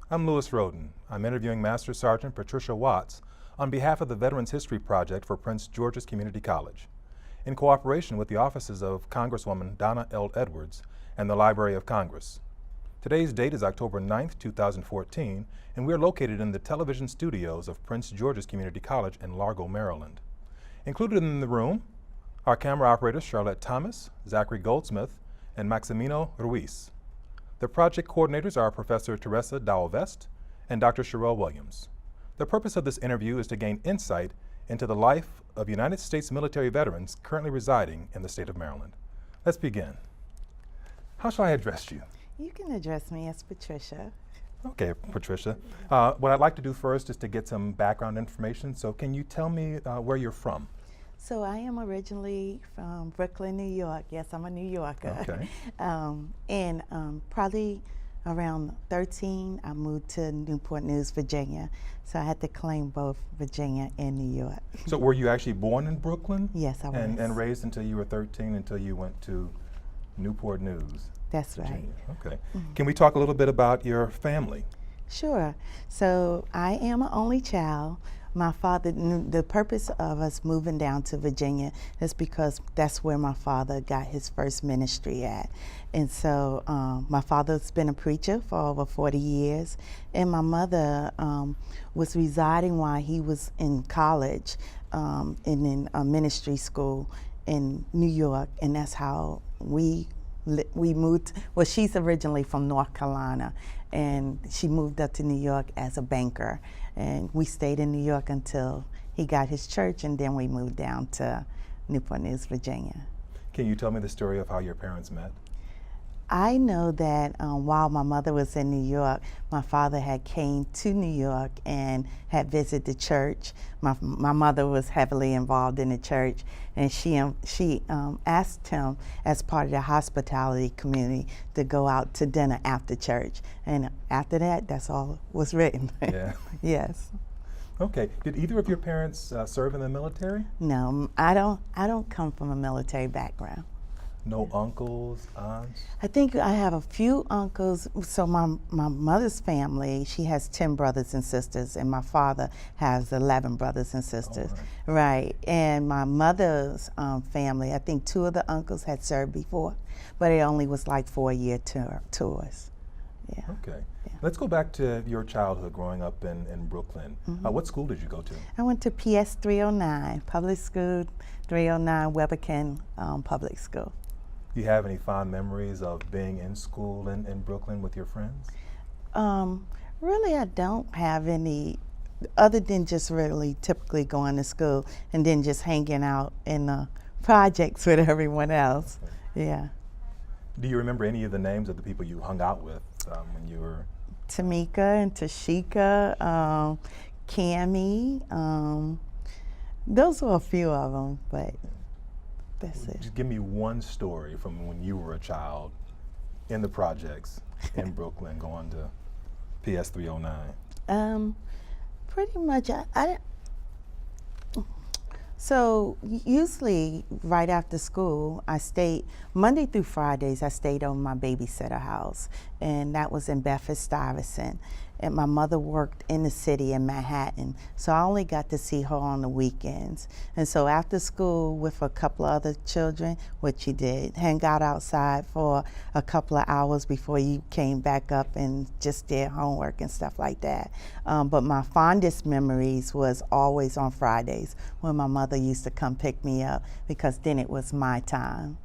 I'm Lewis Roden. I'm interviewing Master Sergeant Patricia Watts on behalf of the Veterans History Project for Prince George's Community College, in cooperation with the offices of Congresswoman Donna L. Edwards and the Library of Congress. Today's date is October 9th, 2014, and we're located in the television studios of Prince George's Community College in Largo, Maryland. Included in the room are camera operators Charlotte Thomas, Zachary Goldsmith, and Maximino Ruiz. The project coordinators are Professor Teresa Dalvest and Dr. Sherelle Williams. The purpose of this interview is to gain insight into the life of United States military veterans currently residing in the state of Maryland. Let's begin. How shall I address you? You can address me as Patricia. Okay, Patricia. What I'd like to do first is to get some background information. So can you tell me where you're from? So I am originally from Brooklyn, New York. Yes, I'm a New Yorker. Okay. Probably around 13, I moved to Newport News, Virginia. So I had to claim both Virginia and New York. So were you actually born in Brooklyn? Yes, I was. And raised until you were 13, until you went to Newport News? That's Virginia. right. Okay. Can we talk a little bit about your family? Sure. So I am an only child. My father, the purpose of us moving down to Virginia is because that's where my father got his first ministry at. And so my father's been a preacher for over 40 years, and my mother was residing while he was in college and in a ministry school in New York, and that's how we moved. Well, she's originally from North Carolina, and she moved up to New York as a banker. And we stayed in New York until he got his church, and then we moved down to Newport News, Virginia. Can you tell me the story of how your parents met? I know that while my mother was in New York, my father had came to New York and had visited the church. My mother was heavily involved in the church, and she asked him, as part of the hospitality community, to go out to dinner after church. And after that, that's all was written. Yeah. Yes. Okay. Did either of your parents serve in the military? No, I don't come from a military background. No uncles, aunts? I think I have a few uncles. So my mother's family, she has 10 brothers and sisters, and my father has 11 brothers and sisters. Oh, right. And my mother's family, I think 2 of the uncles had served before, but it only was like 4-year tours. Yeah. Okay. Yeah. Let's go back to your childhood growing up in Brooklyn. What school did you go to? I went to PS 309, public school, 309 Weberkin Public School. Do you have any fond memories of being in school in Brooklyn with your friends? Really, I don't have any, other than just really typically going to school and then just hanging out in the projects with everyone else. Okay. Yeah. Do you remember any of the names of the people you hung out with when you were? Tamika and Tashika, Cammie, those were a few of them, but that's it. Just give me one story from when you were a child in the projects in Brooklyn going to PS 309. Pretty much, so usually right after school, I stayed, Monday through Fridays, I stayed over my babysitter house, and that was in Bedford-Stuyvesant. And my mother worked in the city in Manhattan, so I only got to see her on the weekends. And so after school with a couple of other children, which you did, hang out outside for a couple of hours before you came back up and just did homework and stuff like that. But my fondest memories was always on Fridays when my mother used to come pick me up, because then it was my time.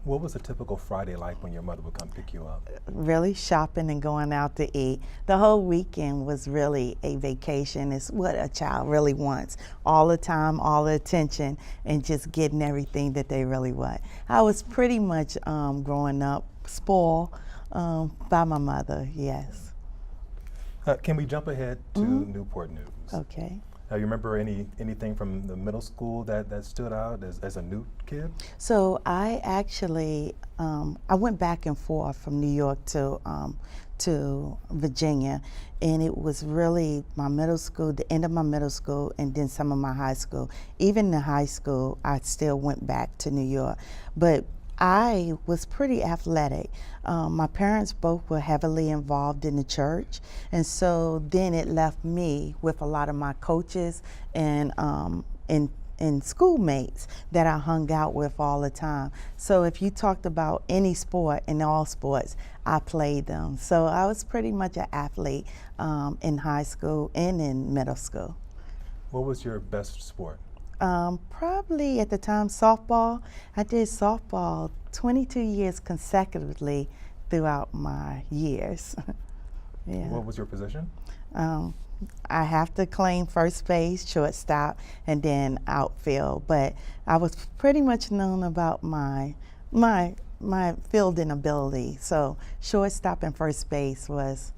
What was a typical Friday like when your mother would come pick you up? Really shopping and going out to eat. The whole weekend was really a vacation. It's what a child really wants. All the time, all the attention, and just getting everything that they really want. I was pretty much growing up spoiled by my mother, yes. Can we jump ahead to Newport News? Okay. You remember anything from the middle school that stood out as a Newt kid? So I actually, I went back and forth from New York to Virginia, and it was really my middle school, the end of my middle school, and then some of my high school. Even in high school, I still went back to New York. But I was pretty athletic. My parents both were heavily involved in the church, and so then it left me with a lot of my coaches and schoolmates that I hung out with all the time. So if you talked about any sport, in all sports, I played them. So I was pretty much an athlete in high school and in middle school. What was your best sport? Probably at the time softball. I did softball 22 years consecutively throughout my years. Yeah. What was your position? I have to claim first base, shortstop, and then outfield. But I was pretty much known about my fielding ability. So shortstop and first base was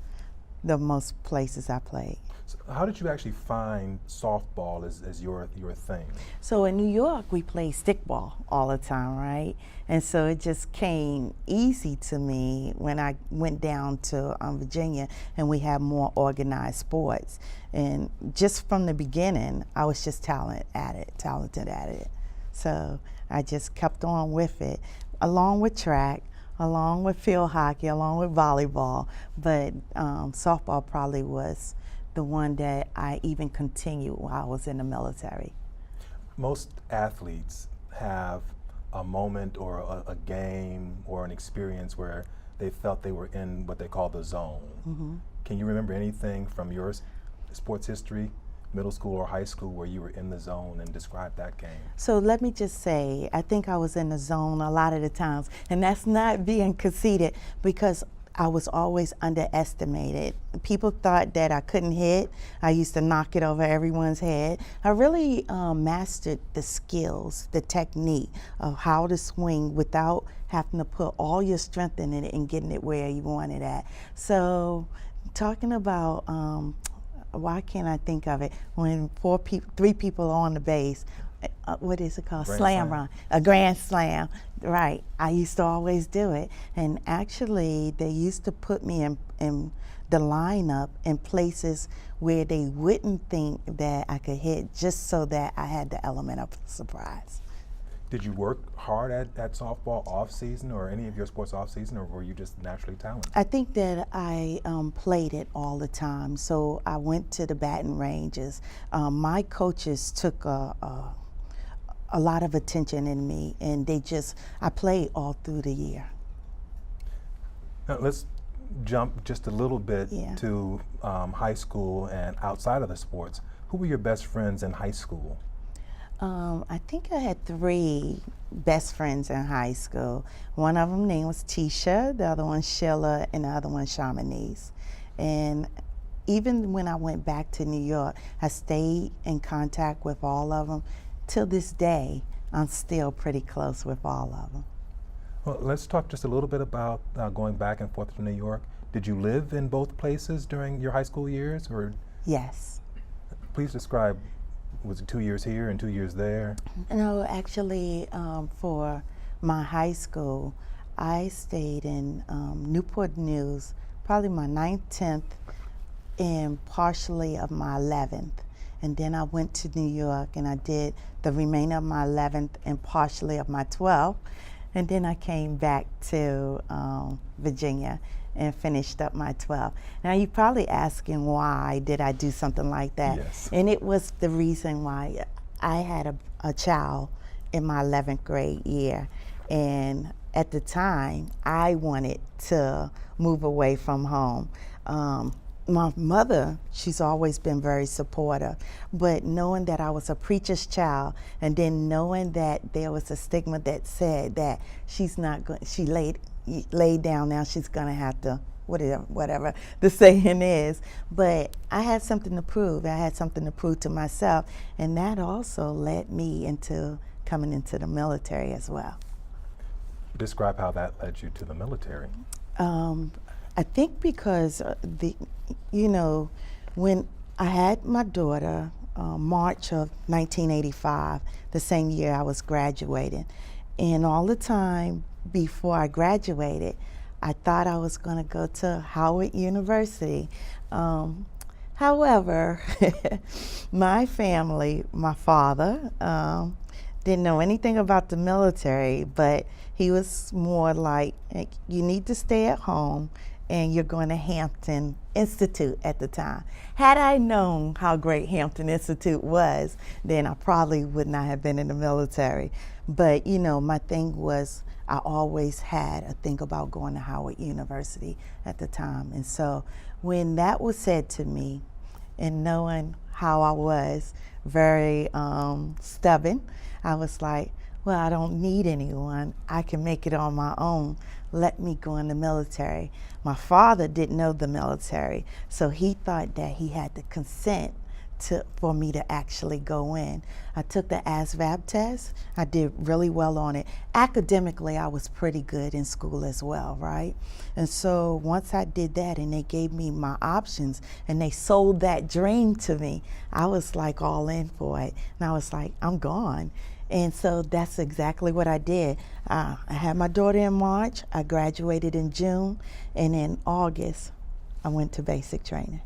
the most places I played. So how did you actually find softball as your thing? So in New York, we played stickball all the time, right? And so it just came easy to me when I went down to Virginia and we had more organized sports. And just from the beginning, I was just talented at it. So I just kept on with it, along with track, along with field hockey, along with volleyball. But softball probably was the one that I even continued while I was in the military. Most athletes have a moment or a game or an experience where they felt they were in what they call the zone. Mm-hmm. Can you remember anything from your sports history, middle school or high school, where you were in the zone, and describe that game? So let me just say, I think I was in the zone a lot of the times, and that's not being conceited because I was always underestimated. People thought that I couldn't hit. I used to knock it over everyone's head. I really mastered the skills, the technique of how to swing without having to put all your strength in it and getting it where you want it at. So talking about, why can't I think of it, when three people are on the base, what is it called? Slam run. A grand slam. Right. I used to always do it. And actually, they used to put me in the lineup in places where they wouldn't think that I could hit, just so that I had the element of surprise. Did you work hard at softball off season, or any of your sports off season, or were you just naturally talented? I think that I played it all the time. So I went to the batting ranges. My coaches took a lot of attention in me, and I played all through the year. Now let's jump just a little bit to high school and outside of the sports. Who were your best friends in high school? I think I had 3 best friends in high school. One of them name was Tisha, the other one Sheila, and the other one Chamonix. And even when I went back to New York, I stayed in contact with all of them. Till this day, I'm still pretty close with all of them. Well, let's talk just a little bit about going back and forth to New York. Did you live in both places during your high school years, or? Yes. Please describe, was it 2 years here and 2 years there? No, actually, for my high school, I stayed in Newport News, probably my 9th, 10th, and partially of my 11th. And then I went to New York and I did the remainder of my 11th and partially of my 12th. And then I came back to Virginia and finished up my 12th. Now you're probably asking, why did I do something like that? Yes. And it was the reason why I had a child in my 11th grade year. And at the time, I wanted to move away from home. My mother, she's always been very supportive, but knowing that I was a preacher's child, and then knowing that there was a stigma that said that she's not going, she laid down, now she's gonna have to, whatever the saying is. But I had something to prove. I had something to prove to myself, and that also led me into coming into the military as well. Describe how that led you to the military. I think because when I had my daughter, March of 1985, the same year I was graduating, and all the time before I graduated, I thought I was going to go to Howard University. However, my family, my father, didn't know anything about the military, but he was more like, you need to stay at home and you're going to Hampton Institute at the time. Had I known how great Hampton Institute was, then I probably would not have been in the military. But you know, my thing was, I always had a thing about going to Howard University at the time. And so when that was said to me, and knowing how I was very stubborn, I was like, well, I don't need anyone. I can make it on my own. Let me go in the military. My father didn't know the military, so he thought that he had to consent for me to actually go in. I took the ASVAB test. I did really well on it. Academically, I was pretty good in school as well, right? And so once I did that and they gave me my options and they sold that dream to me, I was like all in for it. And I was like, I'm gone. And so that's exactly what I did. I had my daughter in March, I graduated in June, and in August, I went to basic training.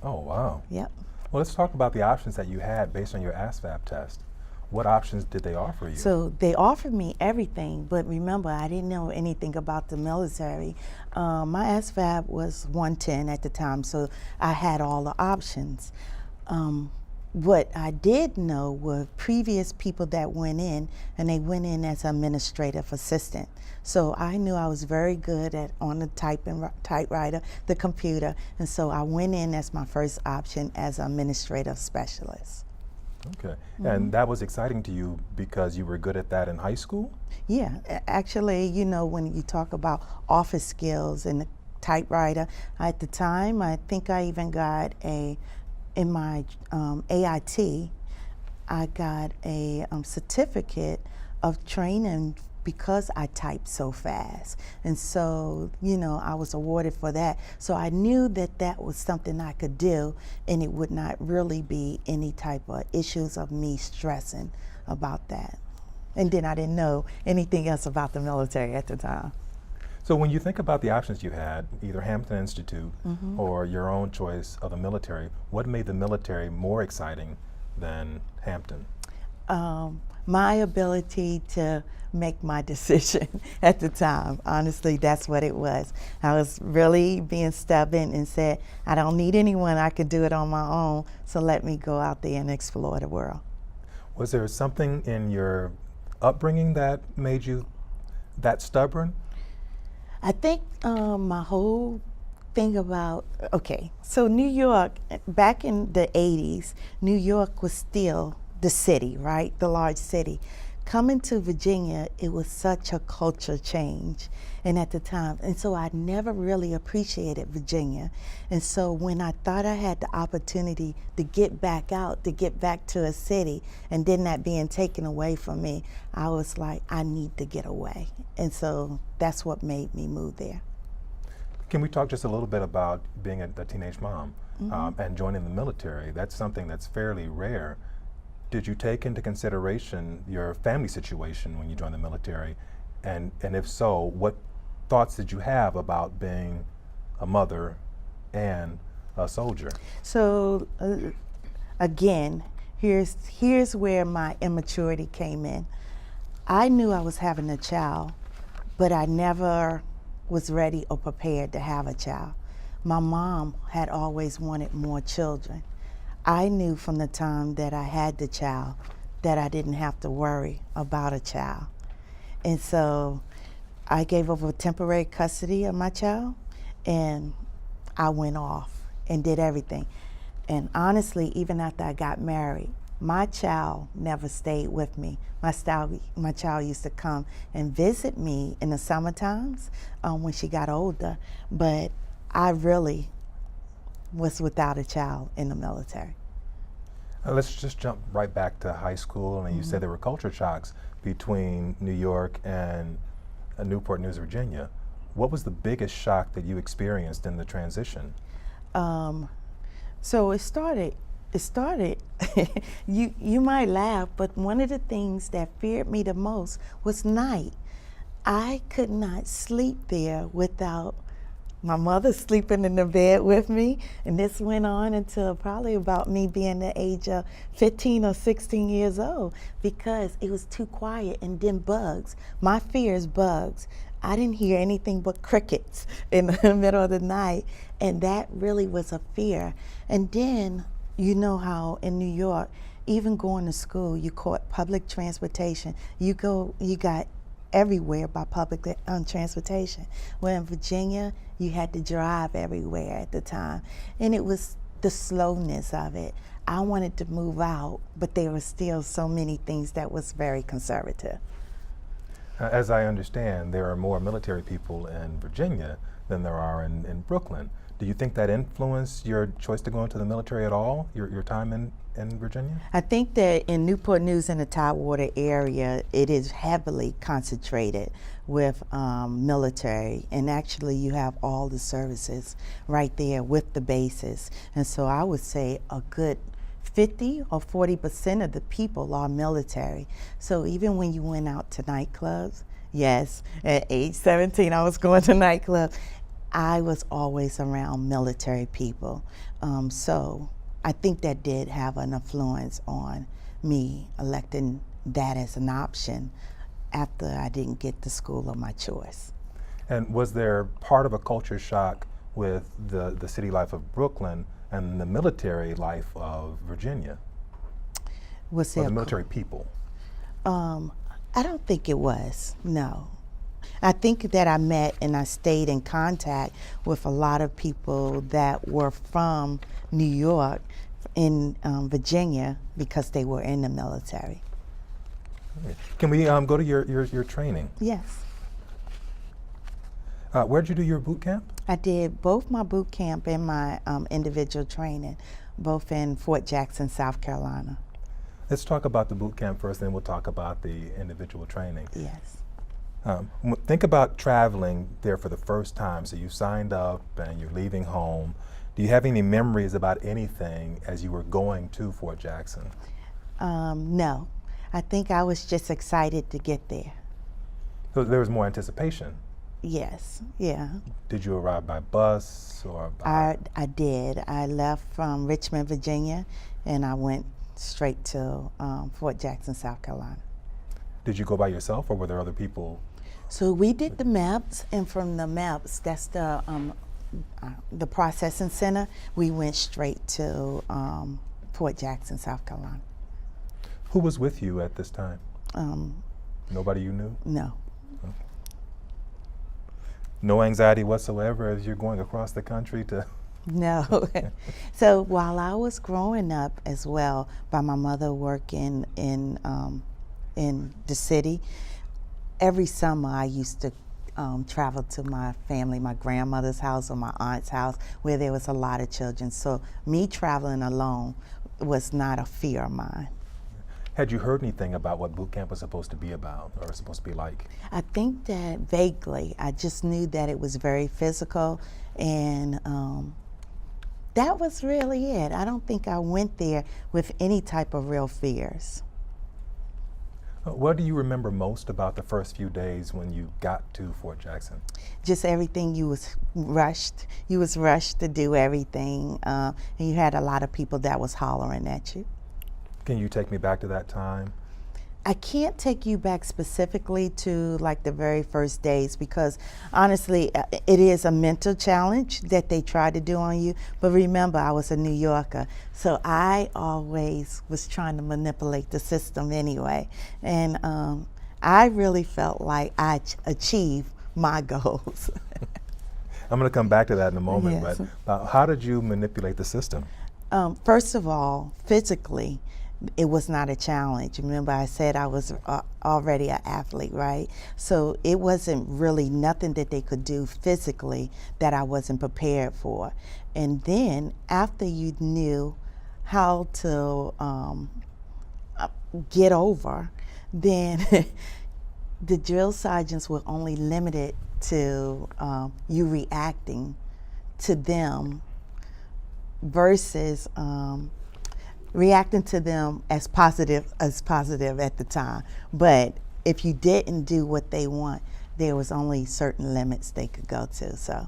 Oh, wow. Yep. Well, let's talk about the options that you had based on your ASVAB test. What options did they offer you? So they offered me everything, but remember, I didn't know anything about the military. My ASVAB was 110 at the time, so I had all the options. What I did know were previous people that went in, and they went in as administrative assistant. So I knew I was very good on the typewriter, the computer, and so I went in as my first option as administrative specialist. Okay, and that was exciting to you because you were good at that in high school? Yeah, actually, you know, when you talk about office skills and the typewriter, at the time, I think I even got in my AIT, I got a certificate of training because I typed so fast. And so, you know, I was awarded for that. So I knew that that was something I could do, and it would not really be any type of issues of me stressing about that. And then I didn't know anything else about the military at the time. So when you think about the options you had, either Hampton Institute or your own choice of the military, what made the military more exciting than Hampton? My ability to make my decision at the time. Honestly, that's what it was. I was really being stubborn and said, I don't need anyone, I can do it on my own, so let me go out there and explore the world. Was there something in your upbringing that made you that stubborn? I think my whole thing about, okay, so New York, back in the 80s, New York was still the city, right? The large city. Coming to Virginia, it was such a culture change, and at the time, and so I never really appreciated Virginia. And so when I thought I had the opportunity to get back out, to get back to a city, and then that being taken away from me, I was like, I need to get away. And so that's what made me move there. Can we talk just a little bit about being a teenage mom and joining the military? That's something that's fairly rare. Did you take into consideration your family situation when you joined the military? And if so, what thoughts did you have about being a mother and a soldier? So again, here's where my immaturity came in. I knew I was having a child, but I never was ready or prepared to have a child. My mom had always wanted more children. I knew from the time that I had the child that I didn't have to worry about a child. And so I gave over temporary custody of my child, and I went off and did everything. And honestly, even after I got married, my child never stayed with me. My child used to come and visit me in the summer times when she got older, but I really was without a child in the military. Let's just jump right back to high school, and you said there were culture shocks between New York and Newport News, Virginia. What was the biggest shock that you experienced in the transition? So it started, you might laugh, but one of the things that feared me the most was night. I could not sleep there without My mother sleeping in the bed with me, and this went on until probably about me being the age of 15 or 16 years old, because it was too quiet, and then bugs. My fear is bugs. I didn't hear anything but crickets in the middle of the night, and that really was a fear. And then, you know how in New York, even going to school, you caught public transportation. You got everywhere by public transportation. Well, in Virginia, you had to drive everywhere at the time. And it was the slowness of it. I wanted to move out, but there were still so many things that was very conservative. As I understand, there are more military people in Virginia than there are in Brooklyn. Do you think that influenced your choice to go into the military at all, your time in Virginia? I think that in Newport News and the Tidewater area, it is heavily concentrated with military, and actually you have all the services right there with the bases. And so I would say a good 50 or 40% of the people are military. So even when you went out to nightclubs, yes, at age 17 I was going to nightclubs, I was always around military people. So I think that did have an influence on me electing that as an option after I didn't get the school of my choice. And was there part of a culture shock with the city life of Brooklyn and the military life of Virginia? Was there or the military people? I don't think it was, no. I think that I met and I stayed in contact with a lot of people that were from New York in Virginia because they were in the military. Okay. Can we go to your training? Yes. Where'd you do your boot camp? I did both my boot camp and my individual training, both in Fort Jackson, South Carolina. Let's talk about the boot camp first, then we'll talk about the individual training. Yes. Think about traveling there for the first time. So you signed up and you're leaving home. Do you have any memories about anything as you were going to Fort Jackson? No. I think I was just excited to get there. So there was more anticipation? Yes, yeah. Did you arrive by bus or by? I did. I left from Richmond, Virginia, and I went straight to Fort Jackson, South Carolina. Did you go by yourself or were there other people? So we did the maps, and from the maps, that's the processing center, we went straight to Fort Jackson, South Carolina. Who was with you at this time? Nobody you knew? No. Okay. No anxiety whatsoever as you're going across the country to? No. So while I was growing up as well, by my mother working in the city, every summer I used to travel to my family, my grandmother's house or my aunt's house, where there was a lot of children. So me traveling alone was not a fear of mine. Had you heard anything about what boot camp was supposed to be about or supposed to be like? I think that vaguely, I just knew that it was very physical, and that was really it. I don't think I went there with any type of real fears. What do you remember most about the first few days when you got to Fort Jackson? Just everything. You was rushed. You was rushed to do everything, and you had a lot of people that was hollering at you. Can you take me back to that time? I can't take you back specifically to like the very first days, because honestly, it is a mental challenge that they try to do on you. But remember, I was a New Yorker, so I always was trying to manipulate the system anyway. And I really felt like I achieved my goals. I'm going to come back to that in a moment, Yes. but how did you manipulate the system? First of all, physically, it was not a challenge. Remember, I said I was already an athlete, right? So it wasn't really nothing that they could do physically that I wasn't prepared for. And then after you knew how to get over, then the drill sergeants were only limited to you reacting to them versus reacting to them as positive at the time. But if you didn't do what they want, there was only certain limits they could go to. So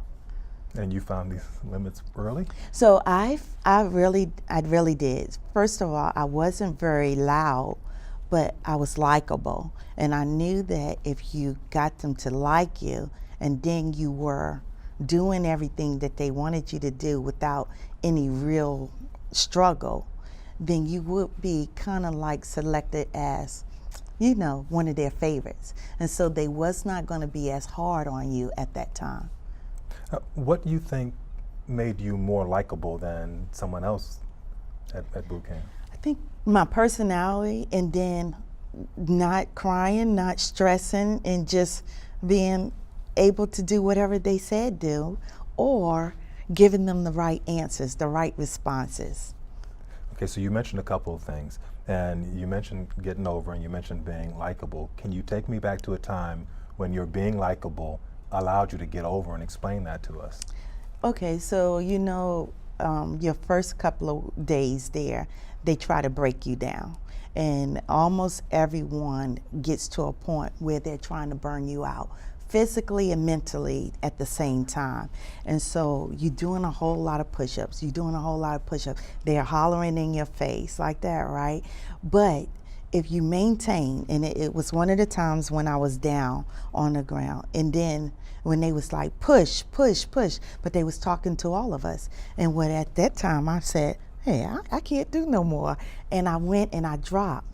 And you found these limits early? So I really did. First of all, I wasn't very loud, but I was likable. And I knew that if you got them to like you and then you were doing everything that they wanted you to do without any real struggle, then you would be kind of like selected as, you know, one of their favorites. And so they was not going to be as hard on you at that time. What do you think made you more likable than someone else at boot camp? I think my personality, and then not crying, not stressing, and just being able to do whatever they said do, or giving them the right answers, the right responses. Okay, so you mentioned a couple of things, and you mentioned getting over and you mentioned being likable. Can you take me back to a time when your being likable allowed you to get over, and explain that to us? Okay, so you know, your first couple of days there, they try to break you down. And almost everyone gets to a point where they're trying to burn you out, physically and mentally at the same time. And so you're doing a whole lot of push-ups, they're hollering in your face like that, right? But if you maintain, and it was one of the times when I was down on the ground, and then when they was like, push, push, push, but they was talking to all of us. And when at that time I said, hey, I can't do no more. And I went and I dropped.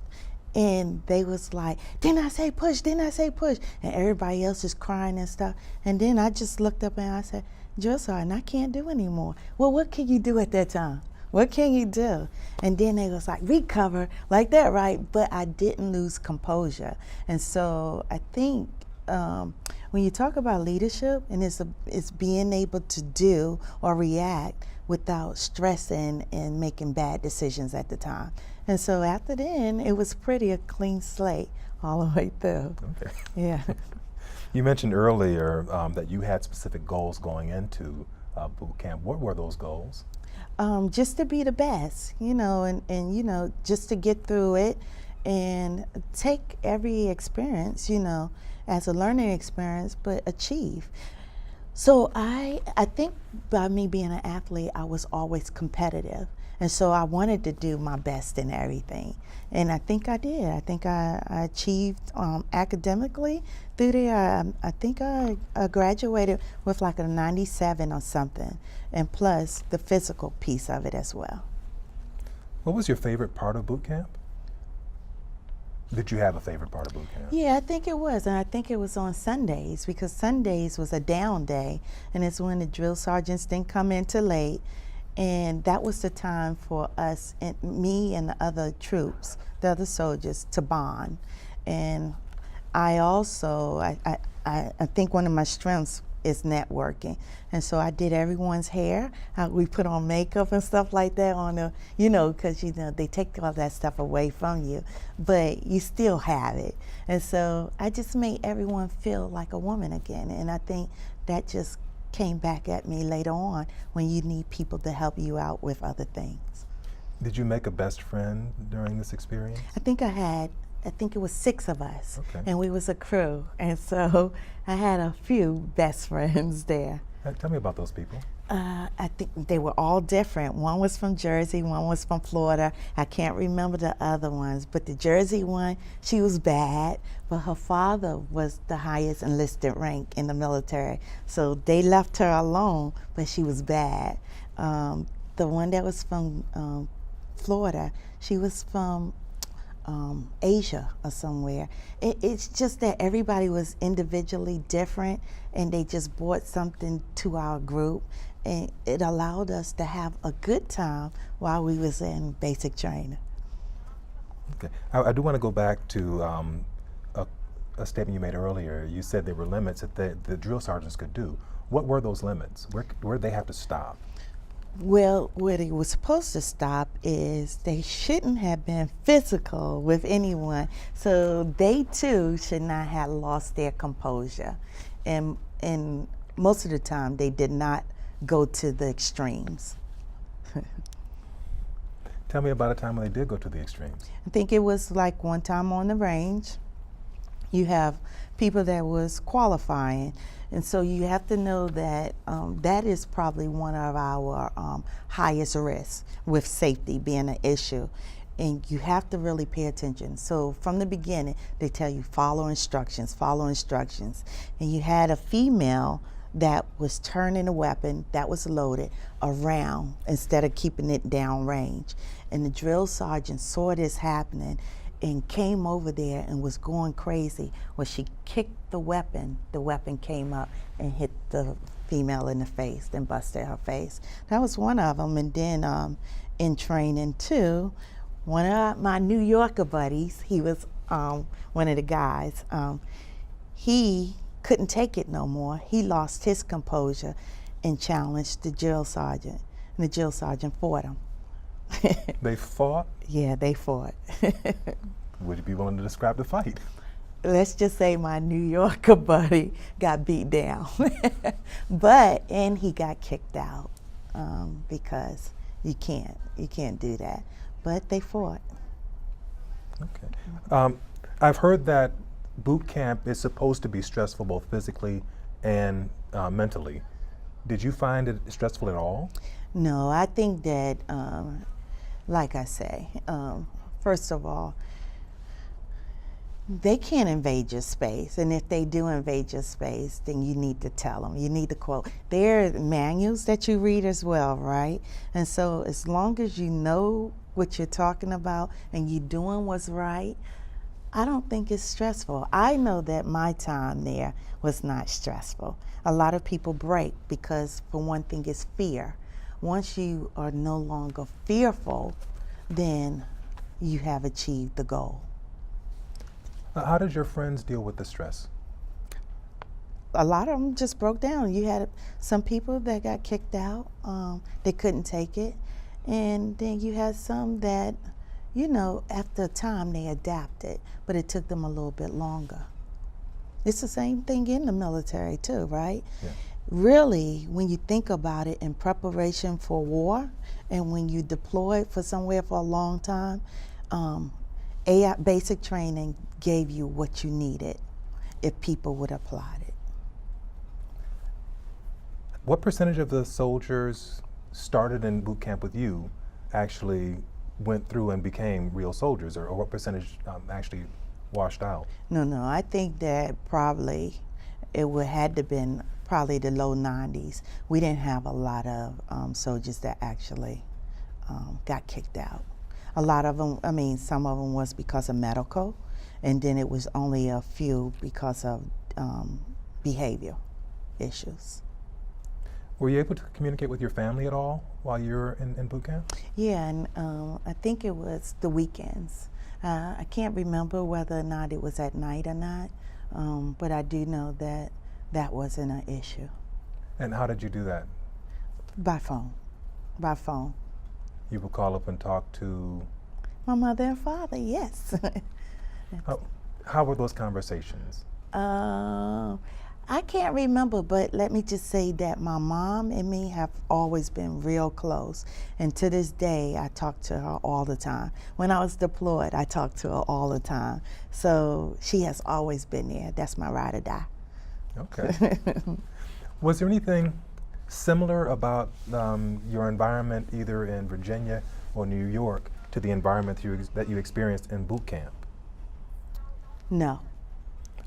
And they was like, didn't I say push, didn't I say push? And everybody else is crying and stuff. And then I just looked up and I said, Drill Sergeant, I can't do anymore. Well, what can you do at that time? What can you do? And then they was like, recover, like that, right? But I didn't lose composure. And so I think when you talk about leadership, and it's being able to do or react without stressing and making bad decisions at the time. And so after then, it was pretty a clean slate all the way through. Okay. Yeah. You mentioned earlier that you had specific goals going into boot camp. What were those goals? Just to be the best, you know, and you know, just to get through it and take every experience, you know, as a learning experience, but achieve. So I think by me being an athlete, I was always competitive. And so I wanted to do my best in everything. And I think I did. I think I achieved academically through there. I think I graduated with like a 97 or something, and plus the physical piece of it as well. What was your favorite part of boot camp? Did you have a favorite part of boot camp? Yeah, I think it was, and I think it was on Sundays, because Sundays was a down day, and it's when the drill sergeants didn't come in till late, and that was the time for us, and me and the other troops, the other soldiers, to bond. And I also, I think one of my strengths is networking. And so I did everyone's hair. We put on makeup and stuff like that on the, you know, because, you know, they take all that stuff away from you, but you still have it. And so I just made everyone feel like a woman again. And I think that just came back at me later on when you need people to help you out with other things. Did you make a best friend during this experience? I think it was 6 of us, okay, and we was a crew, and so I had a few best friends there. Tell me about those people. I think they were all different. One was from Jersey, one was from Florida. I can't remember the other ones, but the Jersey one, she was bad, but her father was the highest enlisted rank in the military, so they left her alone, but she was bad. The one that was from Florida, she was from Asia or somewhere. It's just that everybody was individually different, and they just brought something to our group, and it allowed us to have a good time while we was in basic training. Okay, I do want to go back to a statement you made earlier. You said there were limits that the drill sergeants could do. What were those limits? Where did they have to stop? Well, where they were supposed to stop is they shouldn't have been physical with anyone, so they too should not have lost their composure. And most of the time they did not go to the extremes. Tell me about a time when they did go to the extremes. I think it was like one time on the range, you have people that was qualifying, And so you have to know that that is probably one of our highest risks, with safety being an issue. And you have to really pay attention. So from the beginning, they tell you follow instructions, follow instructions. And you had a female that was turning a weapon that was loaded around instead of keeping it down range. And the drill sergeant saw this happening and came over there and was going crazy. When she kicked the weapon came up and hit the female in the face, then busted her face. That was one of them. And then in training too, one of my New Yorker buddies, he was one of the guys, he couldn't take it no more. He lost his composure and challenged the drill sergeant. And the drill sergeant fought him. They fought? Yeah, they fought. Would you be willing to describe the fight? Let's just say my New Yorker buddy got beat down. And he got kicked out because you can't do that. But they fought. Okay. I've heard that boot camp is supposed to be stressful both physically and mentally. Did you find it stressful at all? No, I think that, like I say, first of all, they can't invade your space. And if they do invade your space, then you need to tell them. You need to quote. There are manuals that you read as well, right? And so as long as you know what you're talking about and you're doing what's right, I don't think it's stressful. I know that my time there was not stressful. A lot of people break because, for one thing, it's fear. Once you are no longer fearful, then you have achieved the goal. How did your friends deal with the stress? A lot of them just broke down. You had some people that got kicked out. They couldn't take it. And then you had some that, after a time they adapted, but it took them a little bit longer. It's the same thing in the military too, right? Yeah. Really, when you think about it, in preparation for war and when you deployed for somewhere for a long time, AI basic training gave you what you needed if people would apply it. What percentage of the soldiers started in boot camp with you actually went through and became real soldiers, or what percentage actually washed out? No, I think that probably had to been probably the low 90s. We didn't have a lot of soldiers that actually got kicked out. A lot of them, some of them was because of medical, and then it was only a few because of behavior issues. Were you able to communicate with your family at all while you were in boot camp? Yeah, and I think it was the weekends. I can't remember whether or not it was at night or not, but I do know that that wasn't an issue. And how did you do that? By phone. You would call up and talk to? My mother and father, yes. How were those conversations? I can't remember, but let me just say that my mom and me have always been real close. And to this day, I talk to her all the time. When I was deployed, I talked to her all the time. So she has always been there. That's my ride or die. Okay. Was there anything similar about your environment either in Virginia or New York to the environment that you experienced in boot camp? No.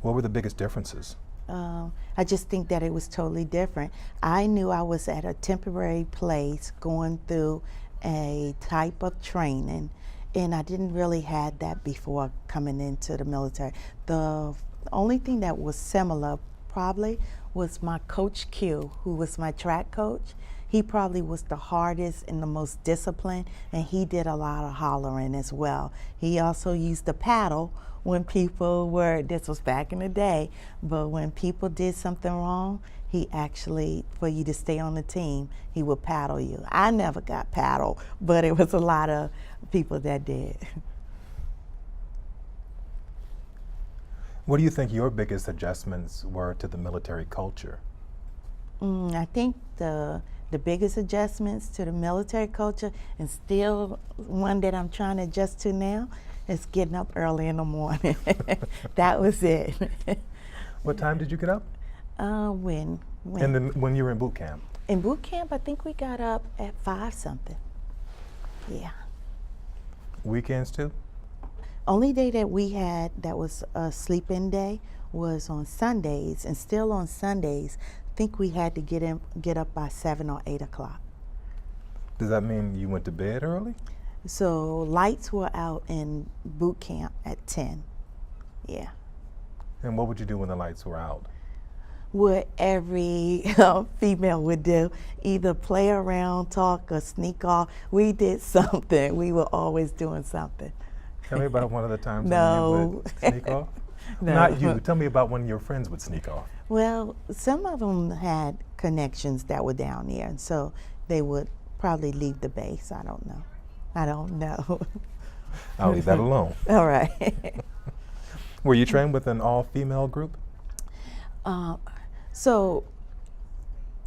What were the biggest differences? I just think that it was totally different. I knew I was at a temporary place going through a type of training, and I didn't really have that before coming into the military. The only thing that was similar probably was my Coach Q, who was my track coach. He probably was the hardest and the most disciplined, and he did a lot of hollering as well. He also used the paddle when people were, this was back in the day, but when people did something wrong, he actually, for you to stay on the team, he would paddle you. I never got paddled, but it was a lot of people that did. What do you think your biggest adjustments were to the military culture? I think the biggest adjustments to the military culture, and still one that I'm trying to adjust to now, is getting up early in the morning. That was it. What time did you get up? When When you were in boot camp? in boot camp, I think we got up at 5 something. Yeah. Weekends too? Only day that we had that was a sleep-in day was on Sundays, and still on Sundays, I think we had to get up by 7 or 8 o'clock. Does that mean you went to bed early? So lights were out in boot camp at 10. Yeah. And what would you do when the lights were out? What every female would do, either play around, talk, or sneak off. We did something. We were always doing something. Tell me about one of the times when No. you would sneak off. No. Not you. Tell me about when your friends would sneak off. Well, some of them had connections that were down there, and so they would probably leave the base. I don't know. I'll leave that alone. All right. Were you trained with an all-female group? So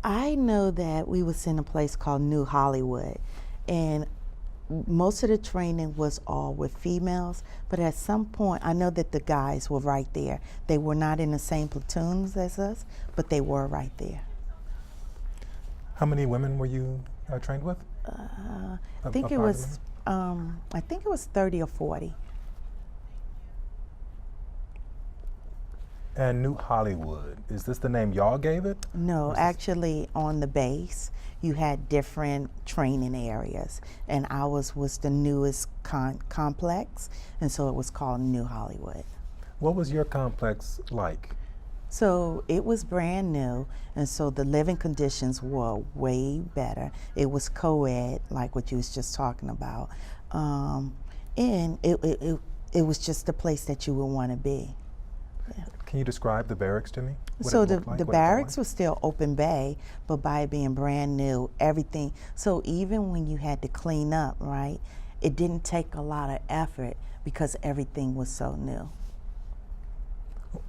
I know that we was in a place called New Hollywood, and most of the training was all with females, but at some point I know that the guys were right there. They were not in the same platoons as us, but they were right there. How many women were you trained with? I think it was 30 or 40. And New Hollywood, is this the name y'all gave it? No, actually on the base you had different training areas, and ours was the newest complex, and so it was called New Hollywood. What was your complex like? So it was brand new, and so the living conditions were way better. It was co-ed, like what you was just talking about, and it was just a place that you would want to be. Yeah. Can you describe the barracks to me? So the barracks was still open bay, but by it being brand new, everything. So even when you had to clean up, right, it didn't take a lot of effort because everything was so new.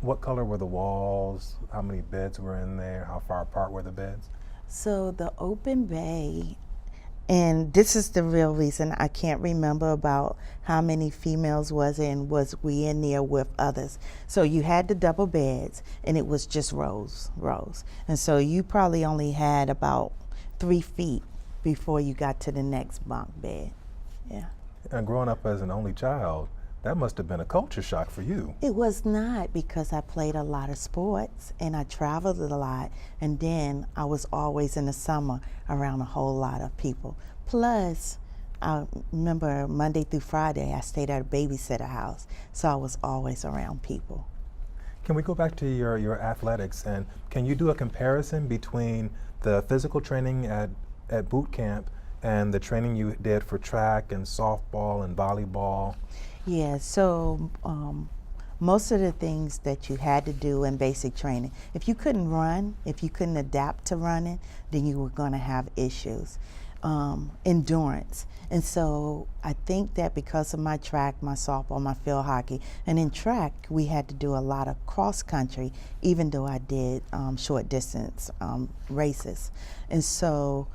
What color were the walls? How many beds were in there? How far apart were the beds? So the open bay, and this is the real reason I can't remember about how many females was we in there with others. So you had the double beds, and it was just rows. And so you probably only had about 3 feet before you got to the next bunk bed. Yeah. And growing up as an only child, that must have been a culture shock for you. It was not, because I played a lot of sports and I traveled a lot, and then I was always in the summer around a whole lot of people. Plus, I remember Monday through Friday I stayed at a babysitter house, so I was always around people. Can we go back to your athletics, and can you do a comparison between the physical training at boot camp and the training you did for track and softball and volleyball? Yeah, so most of the things that you had to do in basic training, if you couldn't run, if you couldn't adapt to running, then you were going to have issues. Endurance. And so I think that because of my track, my softball, my field hockey, and in track we had to do a lot of cross country, even though I did short distance races. And so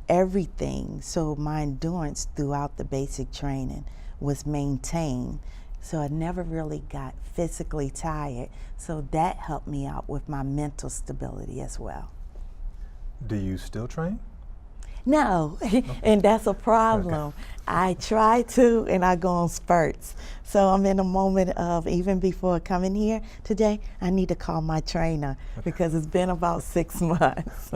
everything, so my endurance throughout the basic training was maintained. So I never really got physically tired. So that helped me out with my mental stability as well. Do you still train? No, and that's a problem. Okay. I try to, and I go on spurts. So I'm in a moment of, even before coming here today, I need to call my trainer because it's been about 6 months.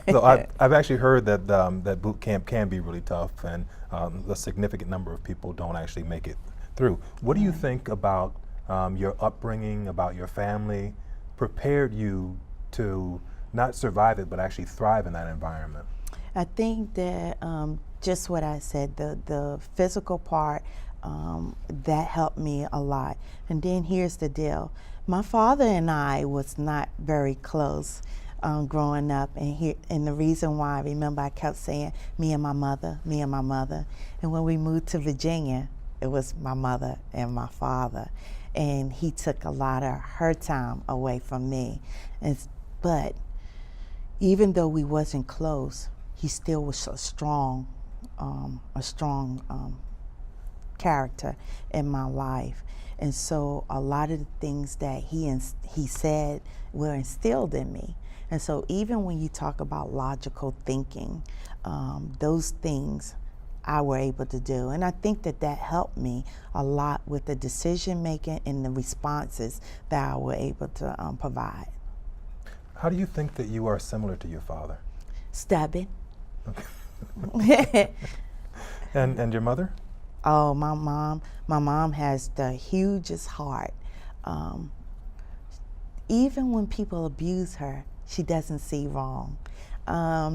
So I've actually heard that that boot camp can be really tough, and a significant number of people don't actually make it through. What do you think about your upbringing, about your family, prepared you to not survive it, but actually thrive in that environment? I think that just what I said, the physical part, that helped me a lot. And then here's the deal. My father and I was not very close growing up, and the reason why, I remember I kept saying, me and my mother, me and my mother. And when we moved to Virginia, it was my mother and my father. And he took a lot of her time away from me. But even though we wasn't close, he still was a strong character in my life. And so a lot of the things that he said were instilled in me. And so even when you talk about logical thinking, those things I were able to do. And I think that that helped me a lot with the decision making and the responses that I were able to provide. How do you think that you are similar to your father? Stubborn. Okay. And your mother? Oh, my mom has the hugest heart. Even when people abuse her, she doesn't see wrong.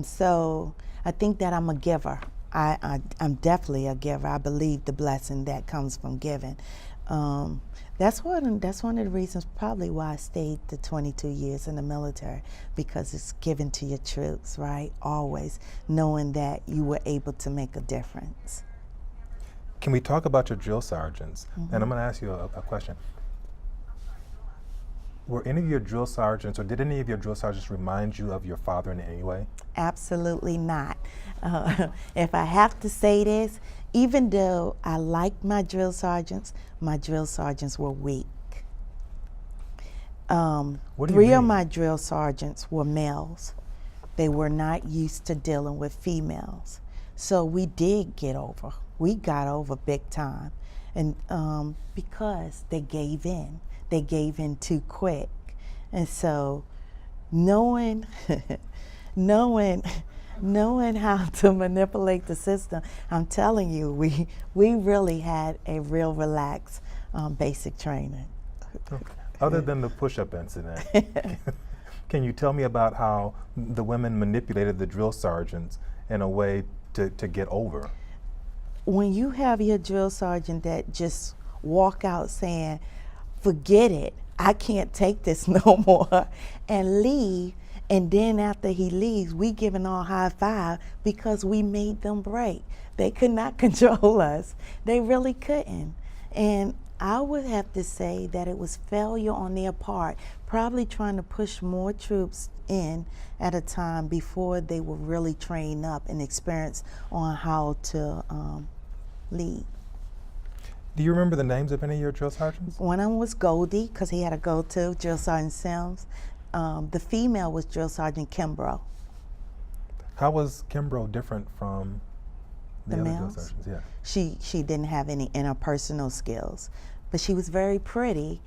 So I think that I'm a giver. I'm definitely a giver. I believe the blessing that comes from giving. That's one of the reasons probably why I stayed the 22 years in the military, because it's given to your troops, right? Always knowing that you were able to make a difference. Can we talk about your drill sergeants? Mm-hmm. And I'm going to ask you a question. Were any of your drill sergeants, or did any of your drill sergeants remind you of your father in any way? Absolutely not. If I have to say this, even though I liked my drill sergeants were weak. What do you Three mean? of my drill sergeants were males. They were not used to dealing with females. So we did get over. We got over big time. And because they gave in. They gave in too quick. And so knowing how to manipulate the system, I'm telling you, we really had a real relaxed basic training. Okay. Other than the push-up incident, can you tell me about how the women manipulated the drill sergeants in a way to get over? When you have your drill sergeant that just walk out saying, forget it, I can't take this no more, and leave, and then after he leaves, we give an all high five because we made them break. They could not control us. They really couldn't. And I would have to say that it was failure on their part, probably trying to push more troops in at a time before they were really trained up and experienced on how to lead. Do you remember the names of any of your drill sergeants? One of them was Goldie, because he had a go-to, Drill Sergeant Sims. The female was Drill Sergeant Kimbrough. How was Kimbrough different from the other drill males? sergeants? Yeah. She didn't have any interpersonal skills, but she was very pretty,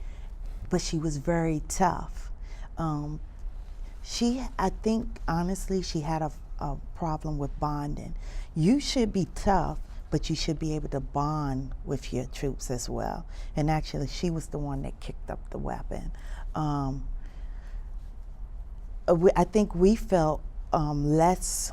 but she was very tough. I think, honestly, she had a problem with bonding. You should be tough, but you should be able to bond with your troops as well. And actually, she was the one that kicked up the weapon. I think we felt less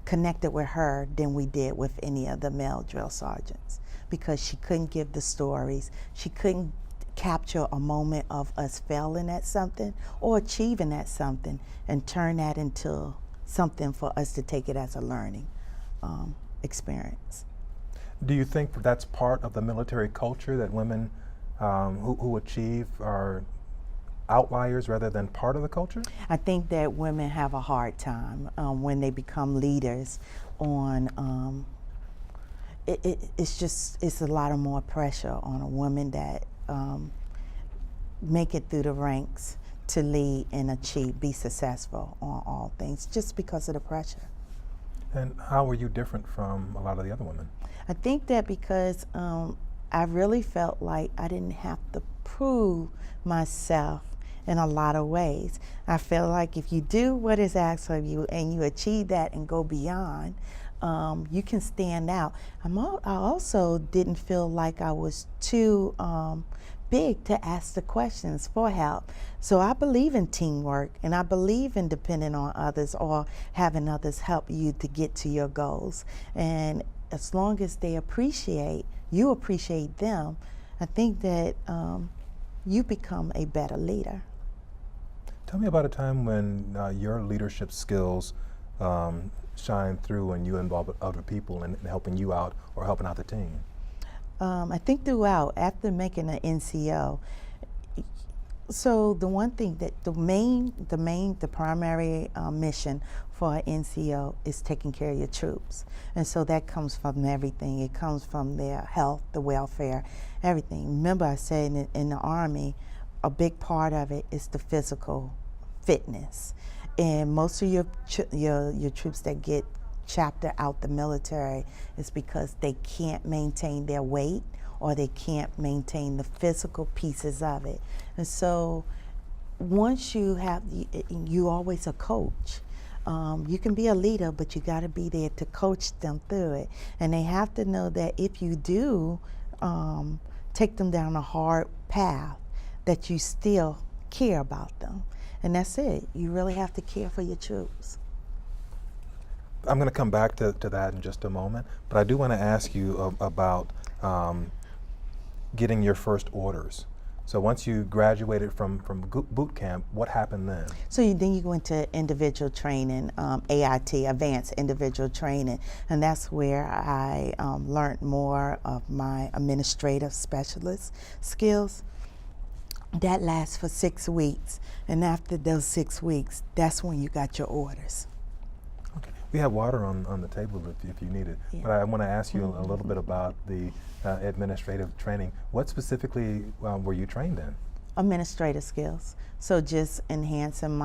connected with her than we did with any of the male drill sergeants, because she couldn't give the stories. She couldn't capture a moment of us failing at something or achieving at something and turn that into something for us to take it as a learning experience. Do you think that's part of the military culture, that women who achieve are outliers rather than part of the culture? I think that women have a hard time when they become leaders on, it's a lot of more pressure on a woman that make it through the ranks to lead and achieve, be successful on all things, just because of the pressure. And how were you different from a lot of the other women? I think that because I really felt like I didn't have to prove myself in a lot of ways. I feel like if you do what is asked of you and you achieve that and go beyond, you can stand out. I also didn't feel like I was too big to ask the questions for help. So I believe in teamwork, and I believe in depending on others or having others help you to get to your goals. And as long as they you appreciate them, I think that you become a better leader. Tell me about a time when your leadership skills shine through and you involve other people in helping you out or helping out the team. I think throughout, after making an NCO, So the one thing that the primary mission for an NCO is taking care of your troops, and so that comes from everything. It comes from their health, the welfare, everything. Remember, I said in the Army, a big part of it is the physical fitness, and most of your troops that get chapter out the military is because they can't maintain their weight or they can't maintain the physical pieces of it. And so once you always a coach. You can be a leader, but you got to be there to coach them through it. And they have to know that if you do take them down a hard path, that you still care about them. And that's it. You really have to care for your troops. I'm going to come back to that in just a moment, but I do want to ask you about getting your first orders. So once you graduated from boot camp, what happened then? So then you go into individual training, AIT, Advanced Individual Training, and that's where I learned more of my administrative specialist skills. That lasts for 6 weeks, and after those 6 weeks, that's when you got your orders. Okay. We have water on the table if you need it, yeah. But I want to ask you a little bit about the administrative training. What specifically were you trained in? Administrative skills. So just enhancing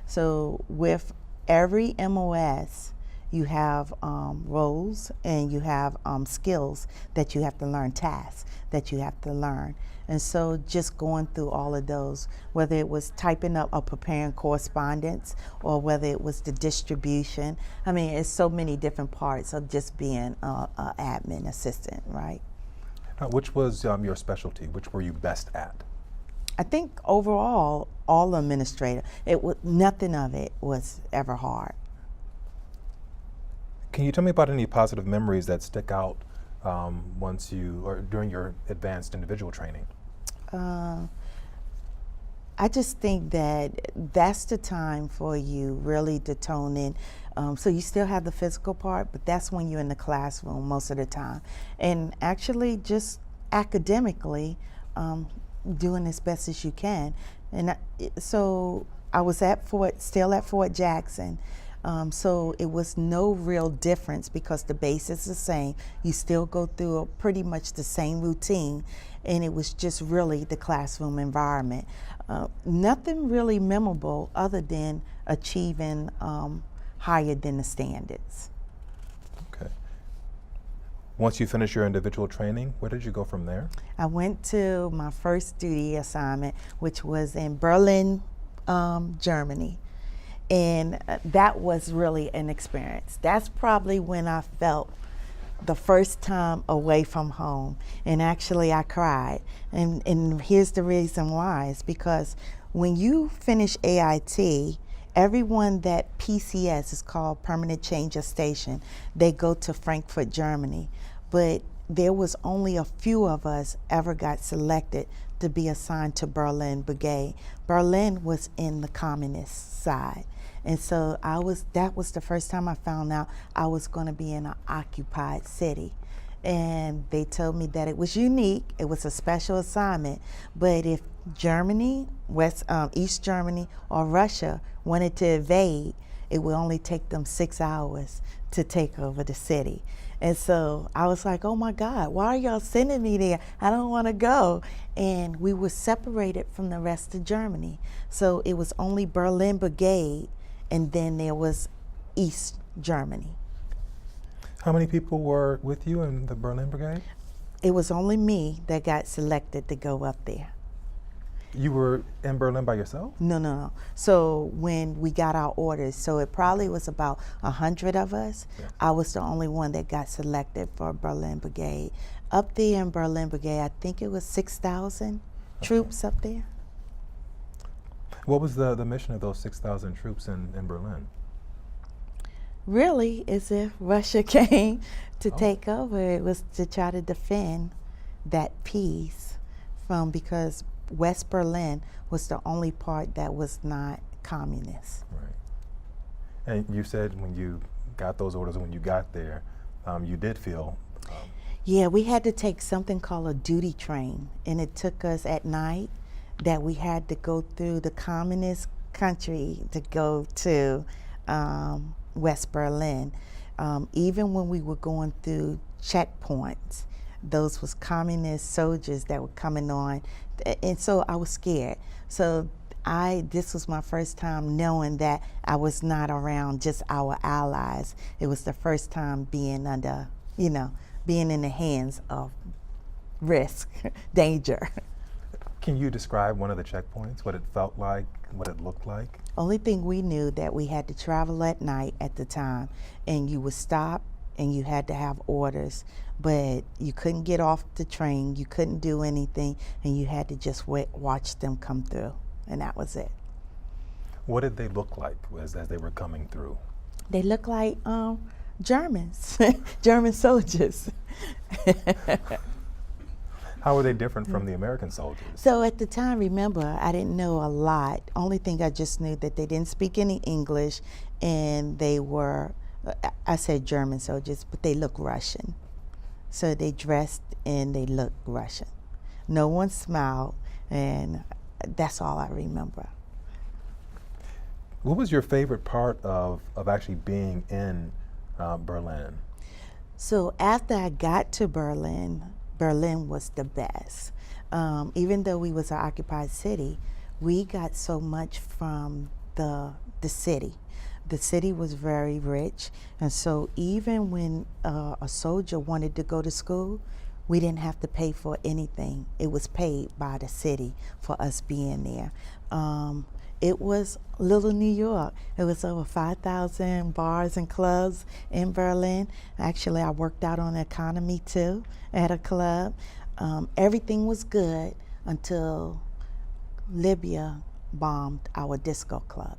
so with every MOS, you have roles and you have skills that you have to learn, tasks that you have to learn. And so just going through all of those, whether it was typing up or preparing correspondence or whether it was the distribution. I mean, it's so many different parts of just being an admin assistant, right? Which was your specialty? Which were you best at? I think overall, all administrative, nothing of it was ever hard. Can you tell me about any positive memories that stick out during your advanced individual training? I just think that's the time for you really to tone in. So you still have the physical part, but that's when you're in the classroom most of the time. And actually just academically doing as best as you can. And so I was still at Fort Jackson. So it was no real difference because the base is the same. You still go through pretty much the same routine, and it was just really the classroom environment. Nothing really memorable other than achieving higher than the standards. Okay. Once you finish your individual training, where did you go from there? I went to my first duty assignment, which was in Berlin, Germany. And that was really an experience. That's probably when I felt the first time away from home. And actually I cried. And here's the reason why. It's because when you finish AIT, everyone that PCS is called Permanent Change of Station, they go to Frankfurt, Germany. But there was only a few of us ever got selected to be assigned to Berlin Brigade. Berlin was in the communist side. And so that was the first time I found out I was going to be in an occupied city. And they told me that it was unique, it was a special assignment, but if Germany, East Germany or Russia wanted to invade, it would only take them 6 hours to take over the city. And so I was like, oh my God, why are y'all sending me there? I don't want to go. And we were separated from the rest of Germany. So it was only Berlin Brigade, and then there was East Germany. How many people were with you in the Berlin Brigade? It was only me that got selected to go up there. You were in Berlin by yourself? No. So when we got our orders, so it probably was about 100 of us. Yeah. I was the only one that got selected for Berlin Brigade. Up there in Berlin Brigade, I think it was 6,000 troops up there. What was the mission of those 6,000 troops in Berlin? Really, as if Russia came to take over, it was to try to defend that peace because West Berlin was the only part that was not communist. Right. And you said when you got those orders, when you got there, you did feel... Yeah, we had to take something called a duty train, and it took us at night, that we had to go through the communist country to go to West Berlin. Even when we were going through checkpoints, those was communist soldiers that were coming on, and so I was scared. So this was my first time knowing that I was not around just our allies. It was the first time being under, being in the hands of risk, danger. Can you describe one of the checkpoints, what it felt like, what it looked like? Only thing we knew that we had to travel at night at the time, and you would stop and you had to have orders, but you couldn't get off the train, you couldn't do anything, and you had to just watch them come through, and that was it. What did they look like as they were coming through? They looked like Germans, German soldiers. How were they different from the American soldiers? So at the time, remember, I didn't know a lot. Only thing I just knew that they didn't speak any English, and they were, I said German soldiers, but they looked Russian. So they dressed and they looked Russian. No one smiled, and that's all I remember. What was your favorite part of actually being in Berlin? So after I got to Berlin, Berlin was the best. Even though we was an occupied city, we got so much from the city. The city was very rich, and so even when a soldier wanted to go to school, we didn't have to pay for anything. It was paid by the city for us being there. It was little New York. It was over 5,000 bars and clubs in Berlin. Actually, I worked out on the economy too at a club. Everything was good until Libya bombed our disco club.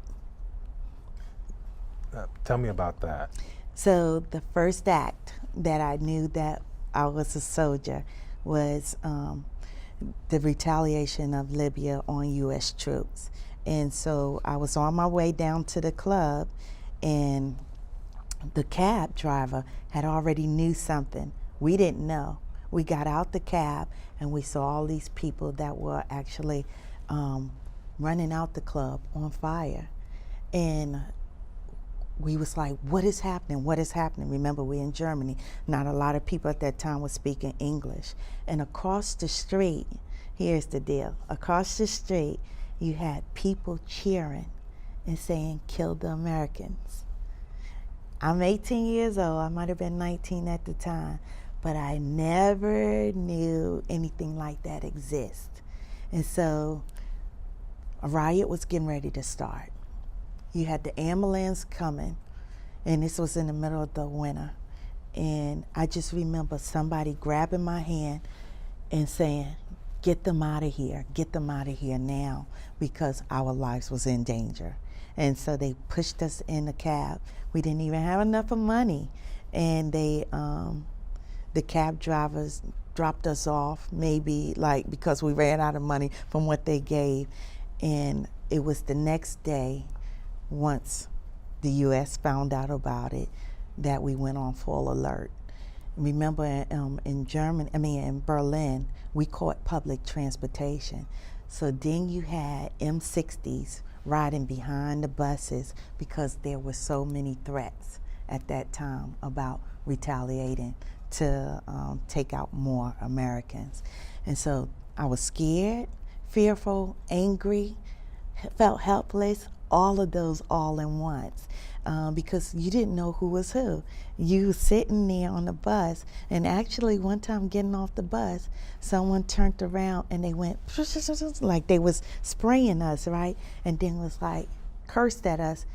Tell me about that. So the first act that I knew that I was a soldier was the retaliation of Libya on U.S. troops. And so I was on my way down to the club, and the cab driver had already knew something. We didn't know. We got out the cab and we saw all these people that were actually running out the club on fire. And we was like, what is happening? What is happening? Remember, we're in Germany. Not a lot of people at that time were speaking English. And across the street, here's the deal. Across the street, you had people cheering and saying, kill the Americans. I'm 18 years old. I might have been 19 at the time, but I never knew anything like that exist. And so a riot was getting ready to start. You had the ambulance coming, and this was in the middle of the winter. And I just remember somebody grabbing my hand and saying, get them out of here now, because our lives was in danger. And so they pushed us in the cab. We didn't even have enough of money. And the cab drivers dropped us off, maybe because we ran out of money from what they gave. And it was the next day, once the U.S. found out about it, that we went on full alert. Remember, in Berlin, we caught public transportation. So then you had M60s riding behind the buses because there were so many threats at that time about retaliating to take out more Americans. And so I was scared, fearful, angry, felt helpless, all of those all in once. Because you didn't know who was who. You sitting there on the bus, and actually one time getting off the bus, someone turned around and they went like they was spraying us, right? And then was like, cursed at us,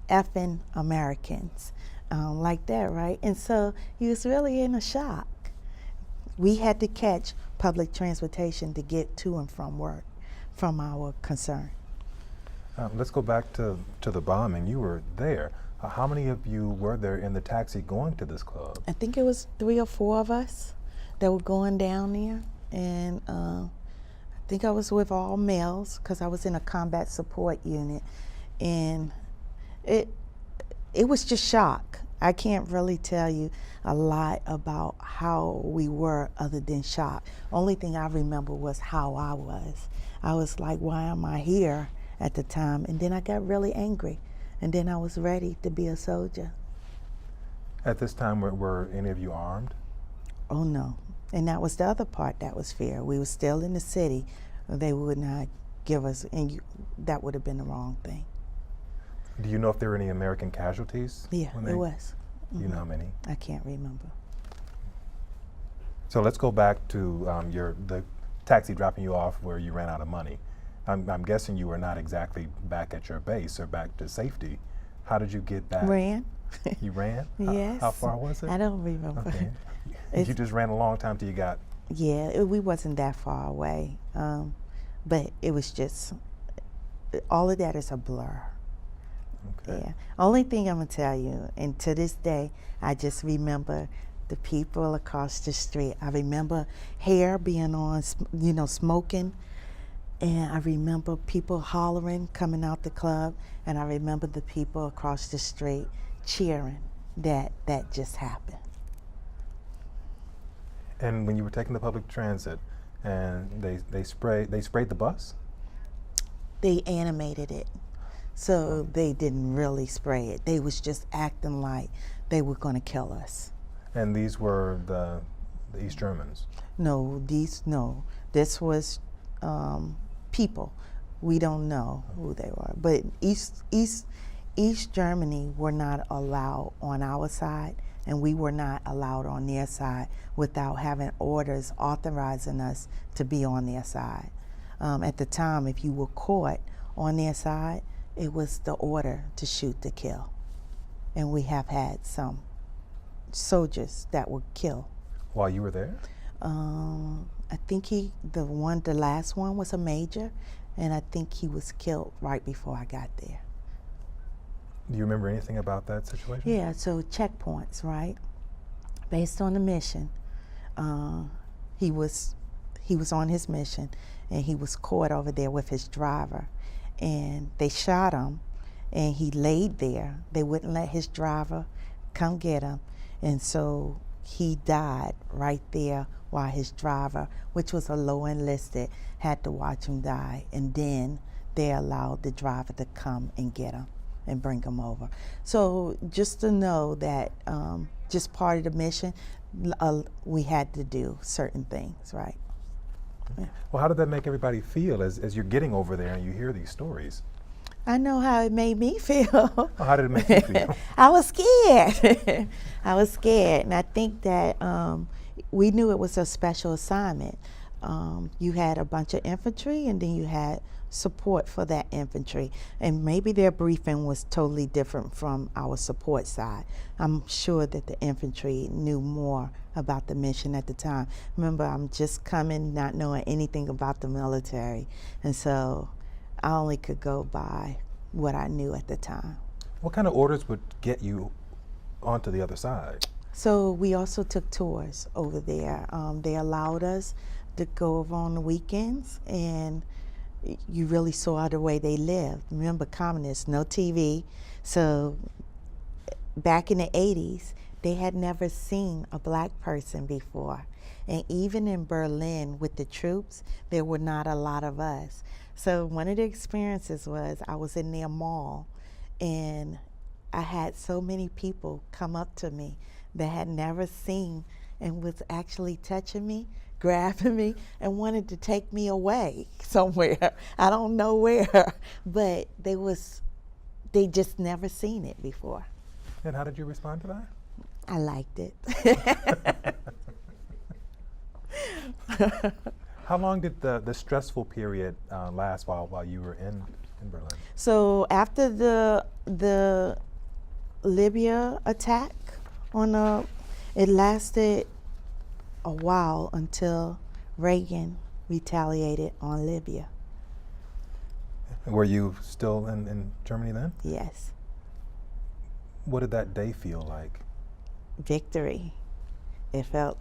effing Americans, like that, right? And so he was really in a shock. We had to catch public transportation to get to and from work from our concern. Let's go back to the bombing. You were there. How many of you were there in the taxi going to this club? I think it was 3 or 4 of us that were going down there. And I think I was with all males because I was in a combat support unit. And it was just shock. I can't really tell you a lot about how we were other than shocked. Only thing I remember was how I was. I was like, why am I here at the time? And then I got really angry. And then I was ready to be a soldier. At this time, were any of you armed? Oh no. And that was the other part that was fear. We were still in the city. They would not give us, that would have been the wrong thing. Do you know if there were any American casualties? Yeah, it was. Do you know how many? I can't remember. So let's go back to the taxi dropping you off where you ran out of money. I'm guessing you were not exactly back at your base or back to safety. How did you get back? Ran. You ran? Yes. How far was it? I don't remember. Okay. You just ran a long time till you got... Yeah, we wasn't that far away. But it was just, all of that is a blur. Okay. Yeah. Only thing I'm gonna tell you, and to this day, I just remember the people across the street. I remember hair being on, smoking, and I remember people hollering coming out the club, and I remember the people across the street cheering that just happened. And when you were taking the public transit, and they sprayed the bus? They animated it. So they didn't really spray it. They was just acting like they were going to kill us. And these were the East Germans? No, this was people. We don't know who they were. But East Germany were not allowed on our side, and we were not allowed on their side without having orders authorizing us to be on their side. At the time, if you were caught on their side, it was the order to shoot to kill. And we have had some soldiers that were killed. While you were there? I think the last one was a major, and I think he was killed right before I got there. Do you remember anything about that situation? Yeah, so checkpoints, right? Based on the mission, he was on his mission, and he was caught over there with his driver. And they shot him, and he laid there. They wouldn't let his driver come get him, and so he died right there while his driver, which was a low enlisted, had to watch him die. And then they allowed the driver to come and get him and bring him over. So just to know that just part of the mission, we had to do certain things, right? Yeah. Well, how did that make everybody feel as you're getting over there and you hear these stories? I know how it made me feel. Well, how did it make you feel? I was scared. I was scared, and I think that we knew it was a special assignment. You had a bunch of infantry, and then you had support for that infantry, and maybe their briefing was totally different from our support side. I'm sure that the infantry knew more about the mission at the time. Remember, I'm just coming, not knowing anything about the military, and so I only could go by what I knew at the time. What kind of orders would get you onto the other side? So we also took tours over there. They allowed us to go over on the weekends, and you really saw the way they lived. Remember, communists, no TV. So back in the 80s, they had never seen a black person before. And even in Berlin with the troops, there were not a lot of us. So one of the experiences was I was in their mall, and I had so many people come up to me that had never seen and was actually touching me, grabbing me, and wanted to take me away somewhere. I don't know where, but they just never seen it before. And how did you respond to that? I liked it. How long did the stressful period last while you were in Berlin? So after the Libya attack it lasted a while until Reagan retaliated on Libya. Were you still in Germany then? Yes. What did that day feel like? Victory. It felt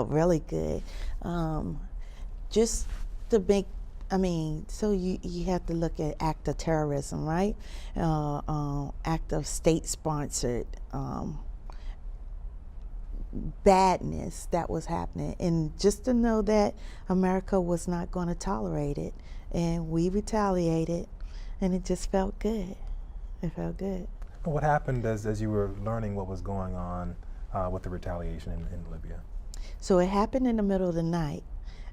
really good. Just to make, so you have to look at act of terrorism, right? Act of state-sponsored badness that was happening, and just to know that America was not going to tolerate it, and we retaliated, and it just felt good. It felt good. What happened as you were learning what was going on with the retaliation in Libya? So it happened in the middle of the night,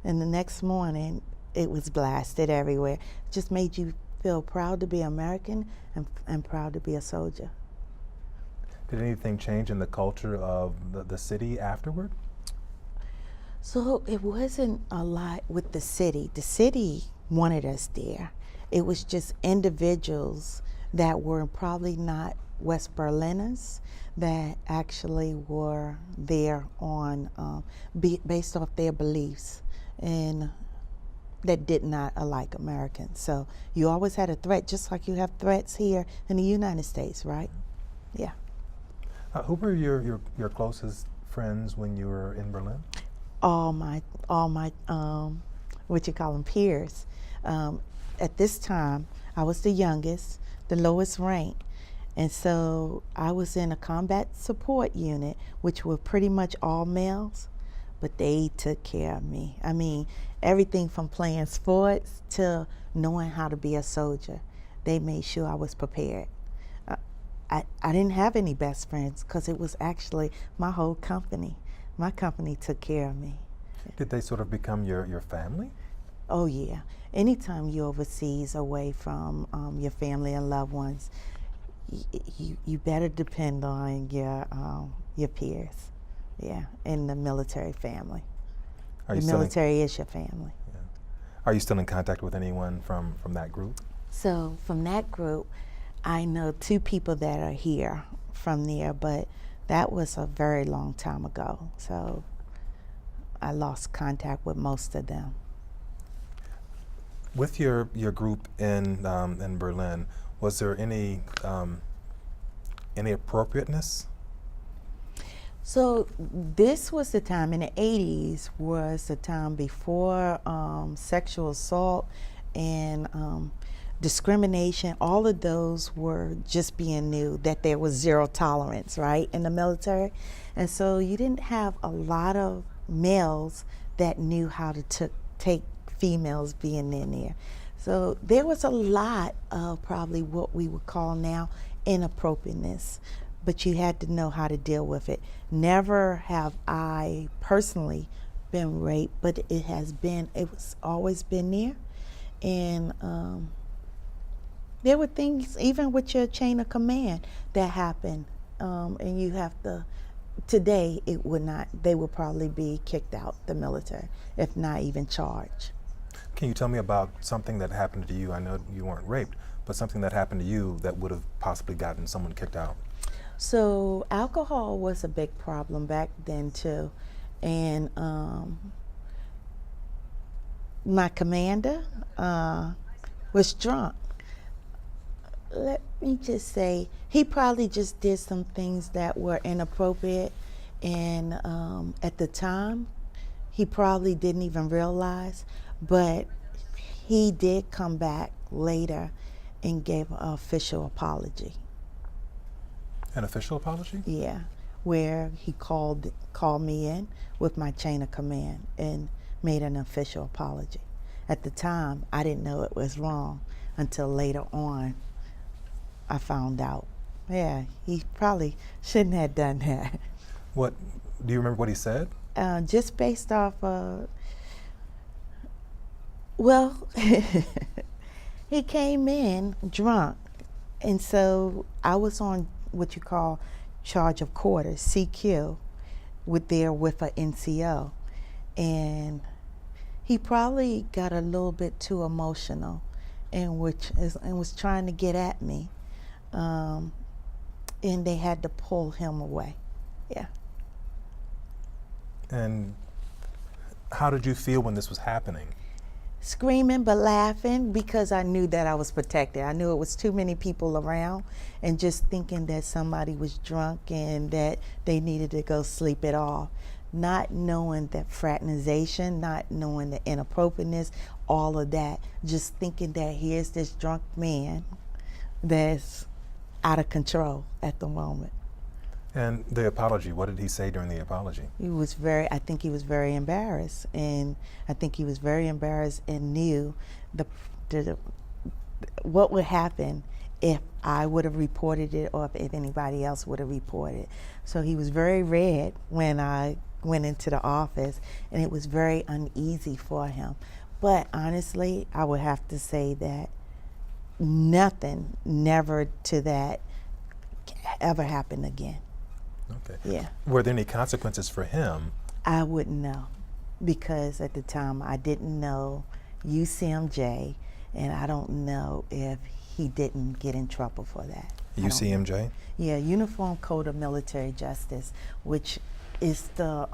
and the next morning it was blasted everywhere. It just made you feel proud to be American and proud to be a soldier. Did anything change in the culture of the city afterward? So it wasn't a lot with the city. The city wanted us there. It was just individuals that were probably not West Berliners that actually were there on based off their beliefs, and that did not alike Americans. So you always had a threat, just like you have threats here in the United States, right? Yeah. Who were your closest friends when you were in Berlin? All my what you call them, peers. At this time, I was the youngest, the lowest rank, and so I was in a combat support unit, which were pretty much all males, but they took care of me. I mean, everything from playing sports to knowing how to be a soldier. They made sure I was prepared. I didn't have any best friends because it was actually my whole company. My company took care of me. Did they sort of become your family? Oh yeah. Anytime you're overseas away from your family and loved ones, you better depend on your peers. Yeah, in the military family. The military is your family. Yeah. Are you still in contact with anyone from that group? So from that group, I know 2 people that are here from there, but that was a very long time ago. So I lost contact with most of them. With your group in Berlin, was there any appropriateness? So this was the time in the 80s, was the time before sexual assault and discrimination. All of those were just being new, that there was zero tolerance, right, in the military. And so you didn't have a lot of males that knew how to take females being in there. So there was a lot of probably what we would call now inappropriateness, but you had to know how to deal with it. Never have I personally been raped, but it was always been there. And there were things, even with your chain of command, that happened. And you have to, today it would not, they would probably be kicked out the military, if not even charged. Can you tell me about something that happened to you? I know you weren't raped, but something that happened to you that would have possibly gotten someone kicked out. So alcohol was a big problem back then too. And my commander was drunk. Let me just say, he probably just did some things that were inappropriate, and at the time, he probably didn't even realize, but he did come back later and gave an official apology. An official apology? Yeah, where he called me in with my chain of command and made an official apology. At the time, I didn't know it was wrong until later on I found out. Yeah, he probably shouldn't have done that. What, do you remember what he said? Just based off well, he came in drunk, and so I was on what you call charge of quarters, CQ, with an NCO, and he probably got a little bit too emotional, and was trying to get at me, and they had to pull him away. Yeah. And how did you feel when this was happening? Screaming but laughing, because I knew that I was protected. I knew it was too many people around, and just thinking that somebody was drunk and that they needed to go sleep it off. Not knowing that fraternization, not knowing the inappropriateness, all of that. Just thinking that here's this drunk man that's out of control at the moment. And the apology, what did he say during the apology? I think he was very embarrassed, and I think he was very embarrassed and knew what would happen if I would have reported it or if anybody else would have reported it. So he was very red when I went into the office, and it was very uneasy for him. But honestly, I would have to say that nothing, never to that, ever happened again. Okay. Yeah. Were there any consequences for him? I wouldn't know, because at the time I didn't know UCMJ, and I don't know if he didn't get in trouble for that. UCMJ? Yeah, Uniform Code of Military Justice, which is the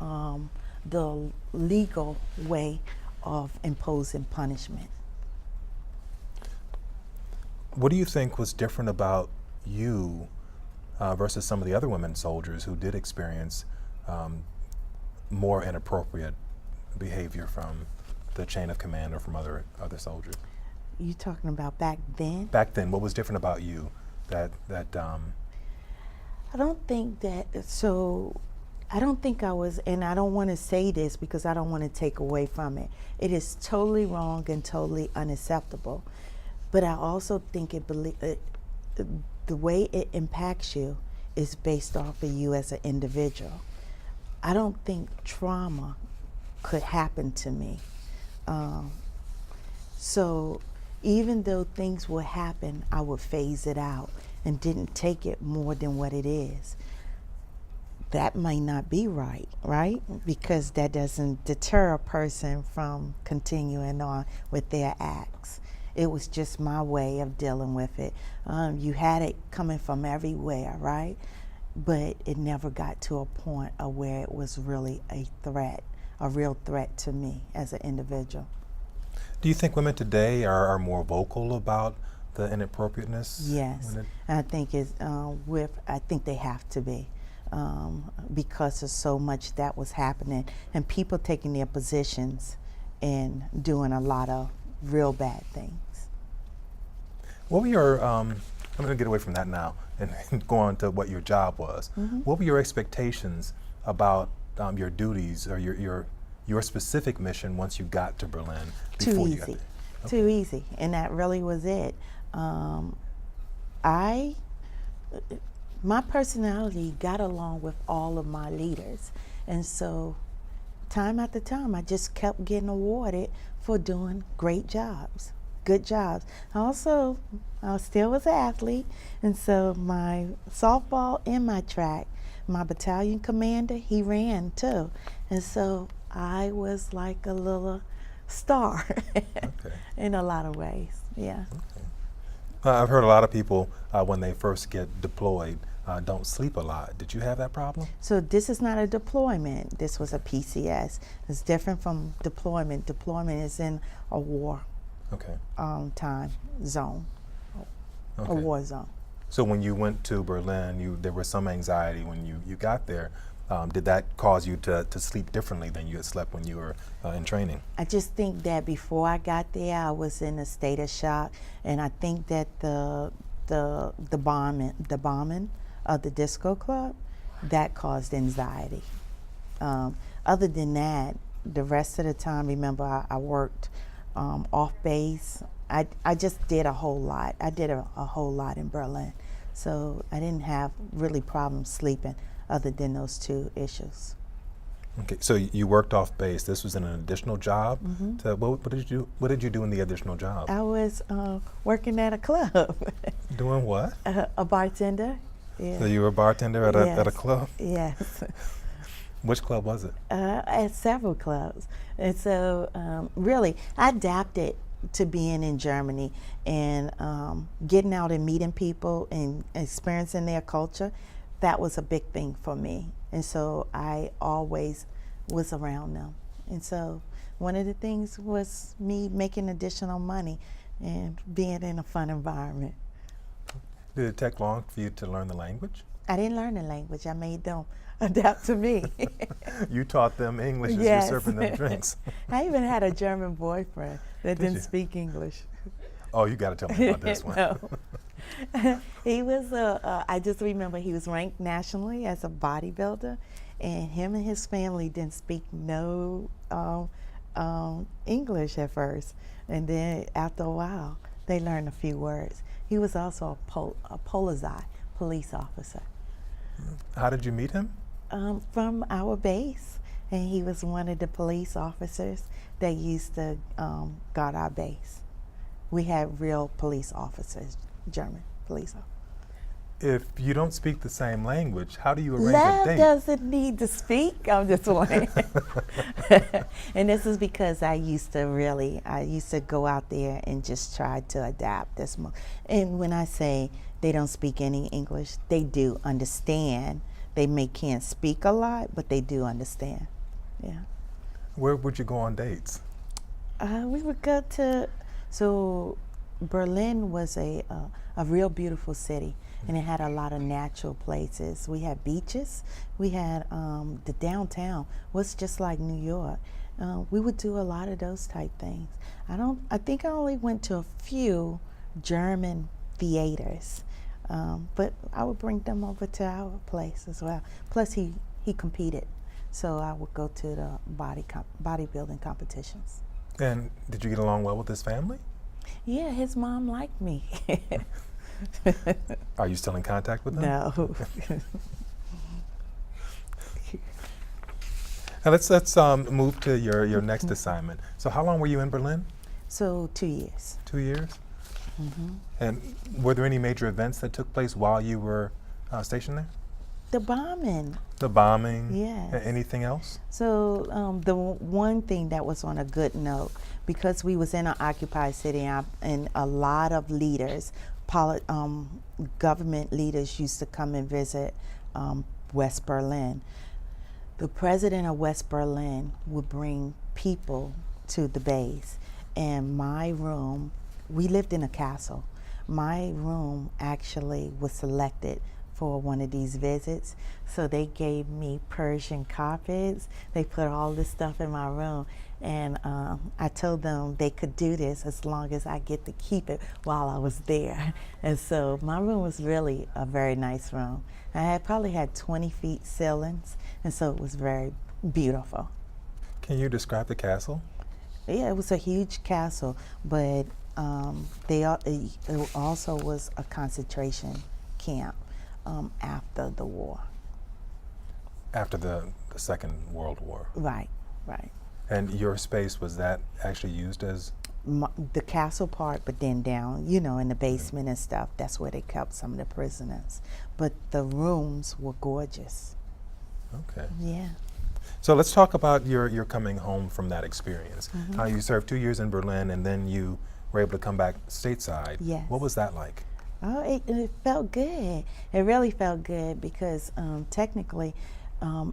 legal way of imposing punishment. What do you think was different about you versus some of the other women soldiers who did experience more inappropriate behavior from the chain of command or from other soldiers? You talking about back then? Back then, what was different about you that I don't think that, so I don't think I was, and I don't want to say this because I don't want to take away from it. It is totally wrong and totally unacceptable. But I also think the way it impacts you is based off of you as an individual. I don't think trauma could happen to me. So even though things would happen, I would phase it out and didn't take it more than what it is. That might not be right? Because that doesn't deter a person from continuing on with their acts. It was just my way of dealing with it. You had it coming from everywhere, right? But it never got to a point of where it was really a threat, a real threat to me as an individual. Do you think women today are more vocal about the inappropriateness? Yes, I think I think they have to be. Because of so much that was happening and people taking their positions and doing a lot of real bad things. What were your, I'm going to get away from that now and go on to what your job was. Mm-hmm. What were your expectations about your duties or your specific mission once you got to Berlin? Too easy, too easy, and that really was it. My personality got along with all of my leaders, and so time after time I just kept getting awarded for doing great jobs, good jobs. Also, I still was an athlete, and so my softball and my track, my battalion commander, he ran too, and so I was like a little star in a lot of ways. Yeah. Okay. I've heard a lot of people when they first get deployed don't sleep a lot. Did you have that problem? So this is not a deployment. This was a PCS. It's different from deployment. Deployment is in a war time zone, a war zone. So when you went to Berlin, there was some anxiety when you got there. Did that cause you to sleep differently than you had slept when you were in training? I just think that before I got there, I was in a state of shock, and I think that the bombing of the disco club, that caused anxiety. Other than that, the rest of the time, remember, I worked off base. I just did a whole lot. I did a whole lot in Berlin, so I didn't have really problems sleeping other than those two issues. Okay, so you worked off base. This was an additional job. Mm-hmm. What did you do in the additional job? I was working at a club. Doing what? A bartender. Yeah. So you were a bartender at Yes. at a club? Yes. Which club was it? At several clubs. And so really, I adapted to being in Germany and getting out and meeting people and experiencing their culture. That was a big thing for me. And so I always was around them. And so one of the things was me making additional money and being in a fun environment. Did it take long for you to learn the language? I didn't learn the language. I made them adapt to me. You taught them English as Yes. you're serving them drinks. I even had a German boyfriend that Did didn't you? speak English. Oh, you got to tell me about this one. No. He was I just remember he was ranked nationally as a bodybuilder, and him and his family didn't speak no English at first, and then after a while they learned a few words. He was also a police officer. How did you meet him? From our base, and he was one of the police officers that used to guard our base. We had real police officers, German police officers. If you don't speak the same language, how do you arrange a Love date? doesn't need to speak. I'm just playing. And this is because I used to go out there and just try to adapt this. And when I say they don't speak any English, they do understand. They can't speak a lot, but they do understand. Yeah. Where would you go on dates? We would go to, so Berlin was a real beautiful city, and it had a lot of natural places. We had beaches. We had the downtown was just like New York. We would do a lot of those type things. I think I only went to a few German theaters, but I would bring them over to our place as well. Plus he competed, so I would go to the bodybuilding competitions. And did you get along well with his family? Yeah, his mom liked me. Are you still in contact with them? No. Now let's move to your next assignment. So how long were you in Berlin? So 2 years. 2 years? Mm-hmm. And were there any major events that took place while you were stationed there? The bombing. The bombing? Yes. Anything else? So the one thing that was on a good note, because we was in an occupied city, and a lot of leaders, government leaders used to come and visit West Berlin. The president of West Berlin would bring people to the base, and my room, we lived in a castle. My room actually was selected for one of these visits, so they gave me Persian carpets. They put all this stuff in my room, and I told them they could do this as long as I get to keep it while I was there. And so my room was really a very nice room. I probably had 20 feet ceilings, and so it was very beautiful. Can you describe the castle? Yeah, it was a huge castle, but it also was a concentration camp after the war. After the Second World War. Right, right. And your space, was that actually used as? The castle part, but then down, in the basement and stuff, that's where they kept some of the prisoners. But the rooms were gorgeous. Okay. Yeah. So let's talk about your coming home from that experience. Mm-hmm. You served 2 years in Berlin, and then you were able to come back stateside. Yes. What was that like? Oh, it felt good. It really felt good because technically,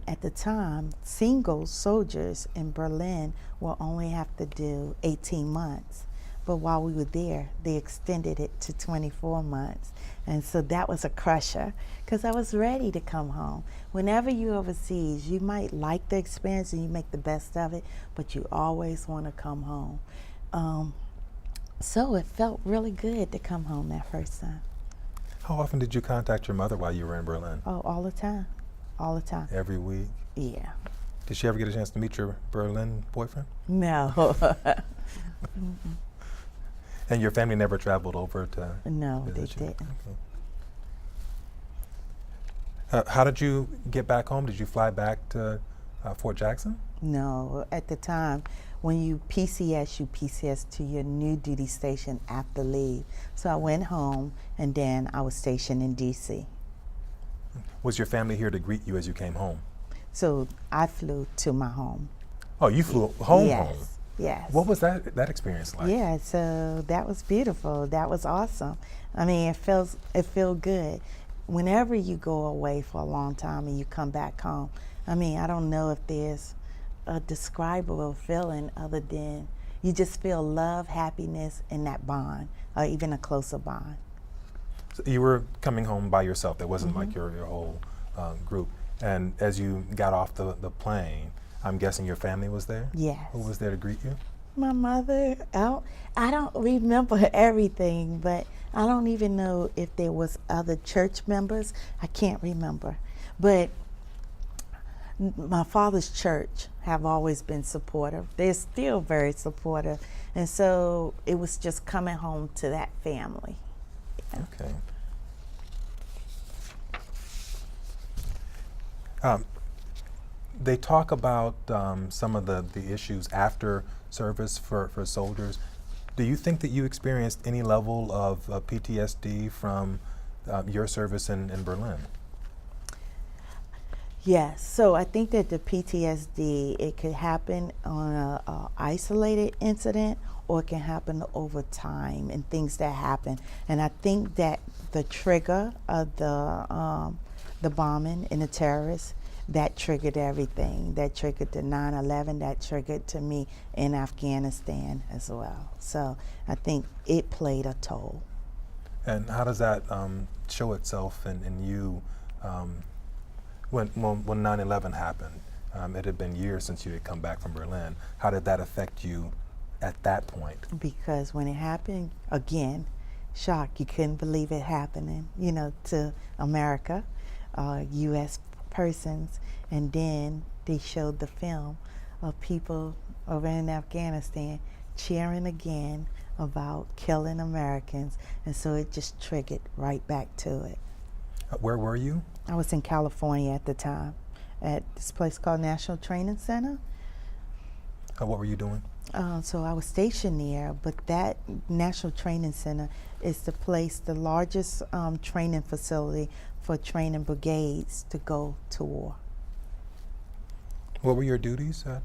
at the time, single soldiers in Berlin will only have to do 18 months. But while we were there, they extended it to 24 months. And so that was a crusher because I was ready to come home. Whenever you're overseas, you might like the experience and you make the best of it, but you always want to come home. So it felt really good to come home that first time. How often did you contact your mother while you were in Berlin? Oh, all the time. All the time. Every week? Yeah. Did she ever get a chance to meet your Berlin boyfriend? No. And your family never traveled over to No, they visit you? didn't. Okay. How did you get back home? Did you fly back to Fort Jackson? No, at the time, when you PCS to your new duty station after leave. So I went home, and then I was stationed in D.C. Was your family here to greet you as you came home? So I flew to my home. Oh, you flew home? Yes, yes. What was that experience like? Yeah, so that was beautiful. That was awesome. I mean, it feels good. Whenever you go away for a long time and you come back home, I mean, I don't know if there's a describable feeling other than you just feel love, happiness, and that bond, or even a closer bond. So you were coming home by yourself. There wasn't like your whole group. And as you got off the plane, I'm guessing your family was there? Yes. Who was there to greet you? My mother, I don't remember everything, but I don't even know if there was other church members. I can't remember. But my father's church have always been supportive. They're still very supportive. And so it was just coming home to that family. Yeah. Okay. They talk about some of the issues after service for soldiers. Do you think that you experienced any level of PTSD from your service in Berlin? Yes, so I think that the PTSD, it could happen on a isolated incident, or it can happen over time and things that happen. And I think that the trigger of the bombing and the terrorists, that triggered everything. That triggered the 9/11, that triggered to me in Afghanistan as well. So I think it played a toll. And how does that show itself in you when 9/11 happened? It had been years since you had come back from Berlin. How did that affect you at that point? Because when it happened, again, shock. You couldn't believe it happening, to America, U.S. persons. And then they showed the film of people over in Afghanistan cheering again about killing Americans. And so it just triggered right back to it. Where were you? I was in California at the time, at this place called National Training Center. What were you doing? So I was stationed there, but that National Training Center is the largest training facility for training brigades to go to war. What were your duties at?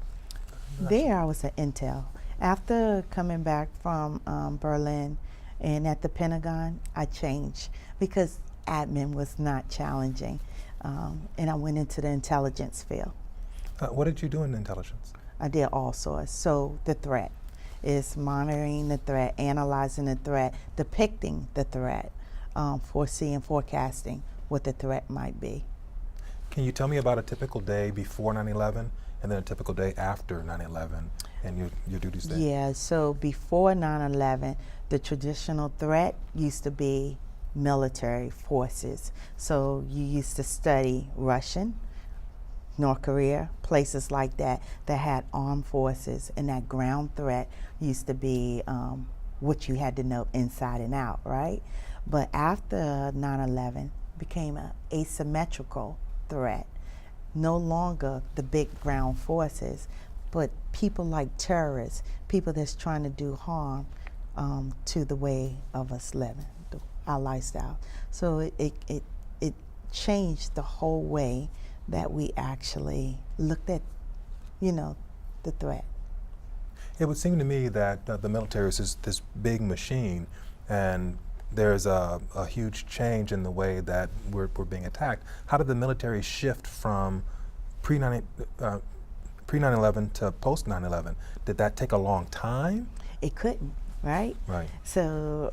There I was at Intel. After coming back from Berlin and at the Pentagon, I changed because admin was not challenging, and I went into the intelligence field. What did you do in intelligence? I did all sorts. So the threat is monitoring the threat, analyzing the threat, depicting the threat, foreseeing, forecasting what the threat might be. Can you tell me about a typical day before 9/11 and then a typical day after 9/11 and your duties there? Yeah, so before 9/11, the traditional threat used to be military forces. So you used to study Russian, North Korea, places like that had armed forces, and that ground threat used to be what you had to know inside and out, right? But after 9/11, became an asymmetrical threat. No longer the big ground forces, but people like terrorists, people that's trying to do harm to the way of us living, our lifestyle. So it changed the whole way that we actually looked at, the threat. It would seem to me that the military is this big machine, and there's a huge change in the way that we're being attacked. How did the military shift from pre-9/11 to post-9/11? Did that take a long time? It couldn't, right? Right. So,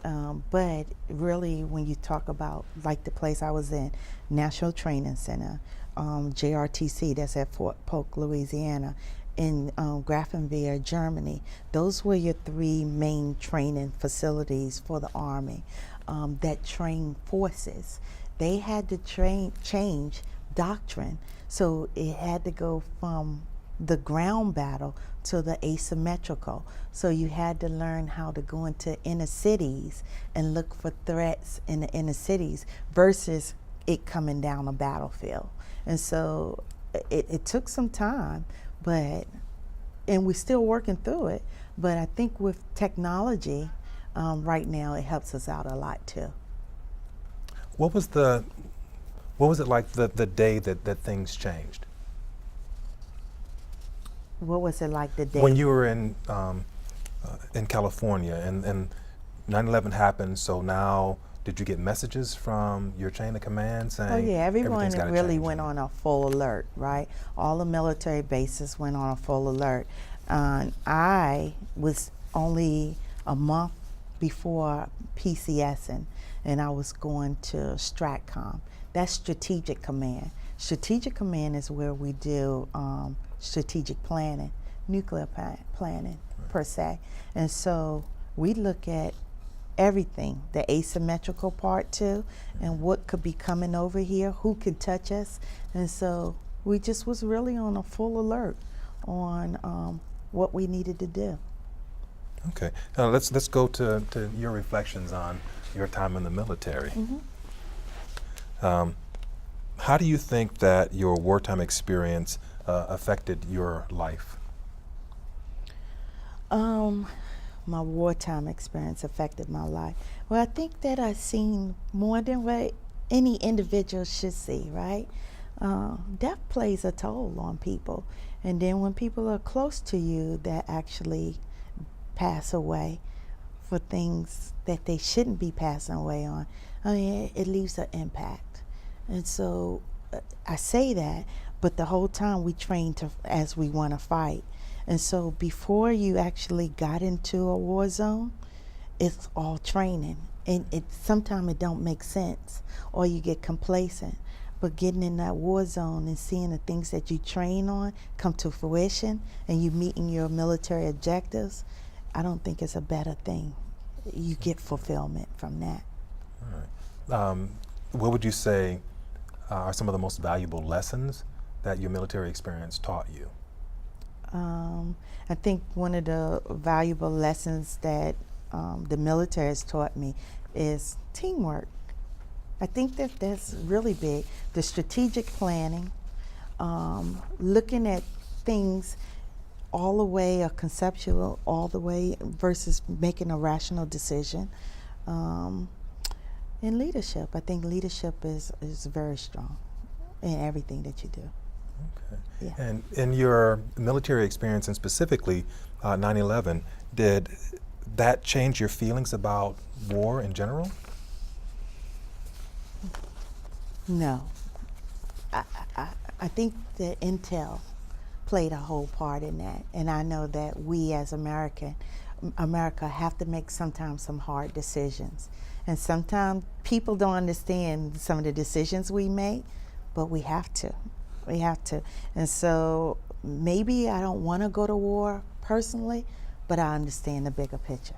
but really when you talk about like the place I was in, National Training Center, JRTC, that's at Fort Polk, Louisiana, in Grafenwehr, Germany. Those were your three main training facilities for the Army that trained forces. They had to change doctrine, so it had to go from the ground battle to the asymmetrical. So you had to learn how to go into inner cities and look for threats in the inner cities versus it coming down a battlefield. And so it took some time, and we're still working through it. But I think with technology, right now it helps us out a lot too. What was it like the day that things changed? What was it like the day? When you were in California and 9/11 happened, so now did you get messages from your chain of command saying? Oh yeah, everyone everything's gotta really change? went on a full alert, right? All the military bases went on a full alert. I was only a month before PCSing, and I was going to STRATCOM. That's Strategic Command. Strategic Command is where we do strategic planning, nuclear planning per se. And so we look at everything, the asymmetrical part too, and what could be coming over here, who could touch us. And so we just was really on a full alert on what we needed to do. Okay, let's go to your reflections on your time in the military. How do you think that your wartime experience affected your life? My wartime experience affected my life. Well, I think that I've seen more than what any individual should see, right? Death plays a toll on people. And then when people are close to you that actually pass away for things that they shouldn't be passing away on, I mean, it leaves an impact. And so I say that, but the whole time we train as we want to fight. And so before you actually got into a war zone, it's all training. And sometimes it don't make sense, or you get complacent. But getting in that war zone and seeing the things that you train on come to fruition, and you meeting your military objectives, I don't think it's a better thing. You get fulfillment from that. All right. What would you say are some of the most valuable lessons that your military experience taught you? I think one of the valuable lessons that the military has taught me is teamwork. I think that that's really big. The strategic planning, looking at things all the way, or conceptual all the way, versus making a rational decision. And leadership. I think leadership is very strong in everything that you do. Okay. Yeah. And in your military experience, and specifically 9/11, did that change your feelings about war in general? No. I think that intel played a whole part in that. And I know that we as America have to make sometimes some hard decisions. And sometimes people don't understand some of the decisions we make, but we have to. We have to. And so maybe I don't want to go to war personally, but I understand the bigger picture.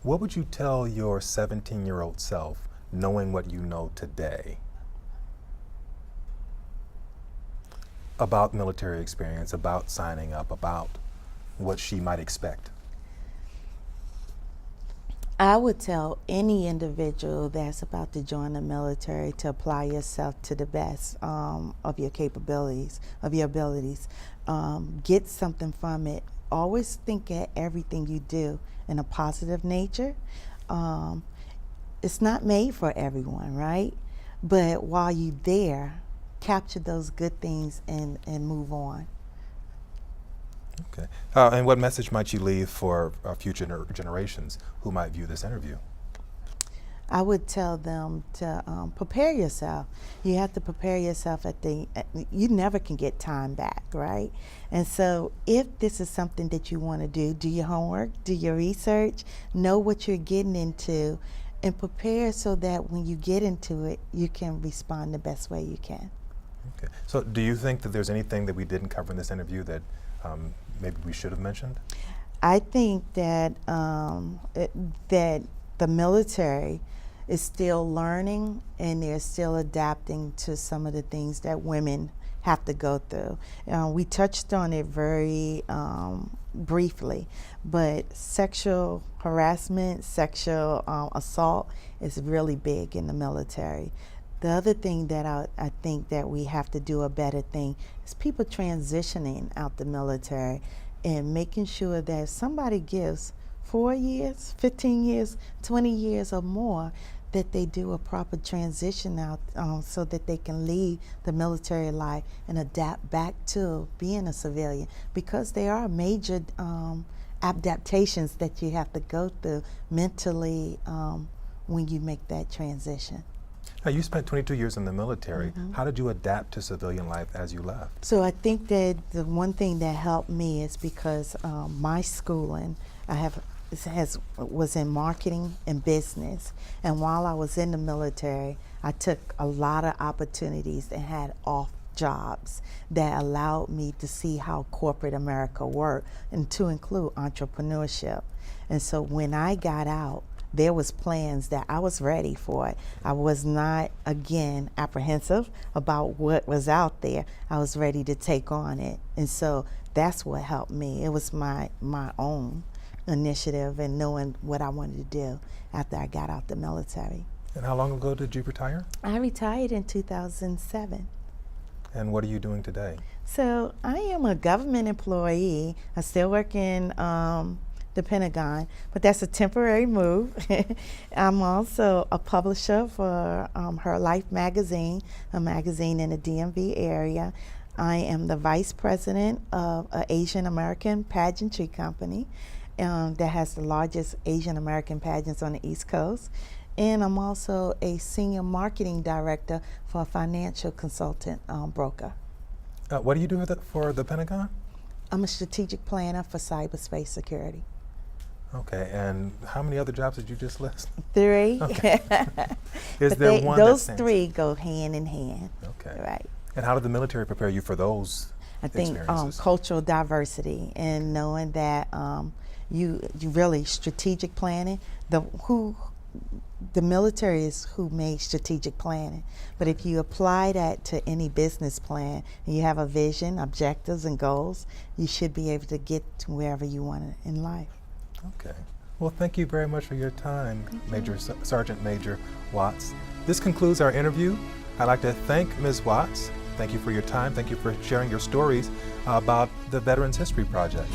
What would you tell your 17-year-old self, knowing what you know today, about military experience, about signing up, about what she might expect? I would tell any individual that's about to join the military to apply yourself to the best of your capabilities, of your abilities. Get something from it. Always think at everything you do in a positive nature. It's not made for everyone, right? But while you're there, capture those good things and move on. Okay. And what message might you leave for future generations who might view this interview? I would tell them to prepare yourself. You have to prepare yourself you never can get time back, right? And so if this is something that you want to do your homework, do your research, know what you're getting into, and prepare so that when you get into it, you can respond the best way you can. Okay. So do you think that there's anything that we didn't cover in this interview that maybe we should have mentioned? I think that that the military is still learning, and they're still adapting to some of the things that women have to go through. We touched on it very briefly, but sexual harassment, sexual assault is really big in the military. The other thing that I think that we have to do a better thing is people transitioning out the military and making sure that if somebody gives 4 years, 15 years, 20 years or more, that they do a proper transition out so that they can leave the military life and adapt back to being a civilian, because there are major adaptations that you have to go through mentally when you make that transition. Now, you spent 22 years in the military. Mm-hmm. How did you adapt to civilian life as you left? So I think that the one thing that helped me is because my schooling, was in marketing and business. And while I was in the military, I took a lot of opportunities and had jobs that allowed me to see how corporate America worked, and to include entrepreneurship. And so when I got out, there was plans that I was ready for it. I was not, again, apprehensive about what was out there. I was ready to take on it. And so that's what helped me. It was my own initiative and knowing what I wanted to do after I got out the military. And how long ago did you retire? I retired in 2007. And what are you doing today? So I am a government employee. I still work in the Pentagon, but that's a temporary move. I'm also a publisher for Her Life magazine, a magazine in the DMV area. I am the vice president of an Asian American pageantry company that has the largest Asian American pageants on the East Coast. And I'm also a senior marketing director for a financial consultant broker. What do you do for the Pentagon? I'm a strategic planner for cyberspace security. Okay, and how many other jobs did you just list? 3. Okay. Is But there one those that 3 go hand in hand. Okay. Right. And how did the military prepare you for those I think experiences? cultural diversity and knowing that you really strategic planning. The military is who made strategic planning, but if you apply that to any business plan and you have a vision, objectives, and goals, you should be able to get to wherever you want it in life. Okay. Well, thank you very much for your time, Sergeant Major Watts. This concludes our interview. I'd like to thank Ms. Watts. Thank you for your time. Thank you for sharing your stories about the Veterans History Project.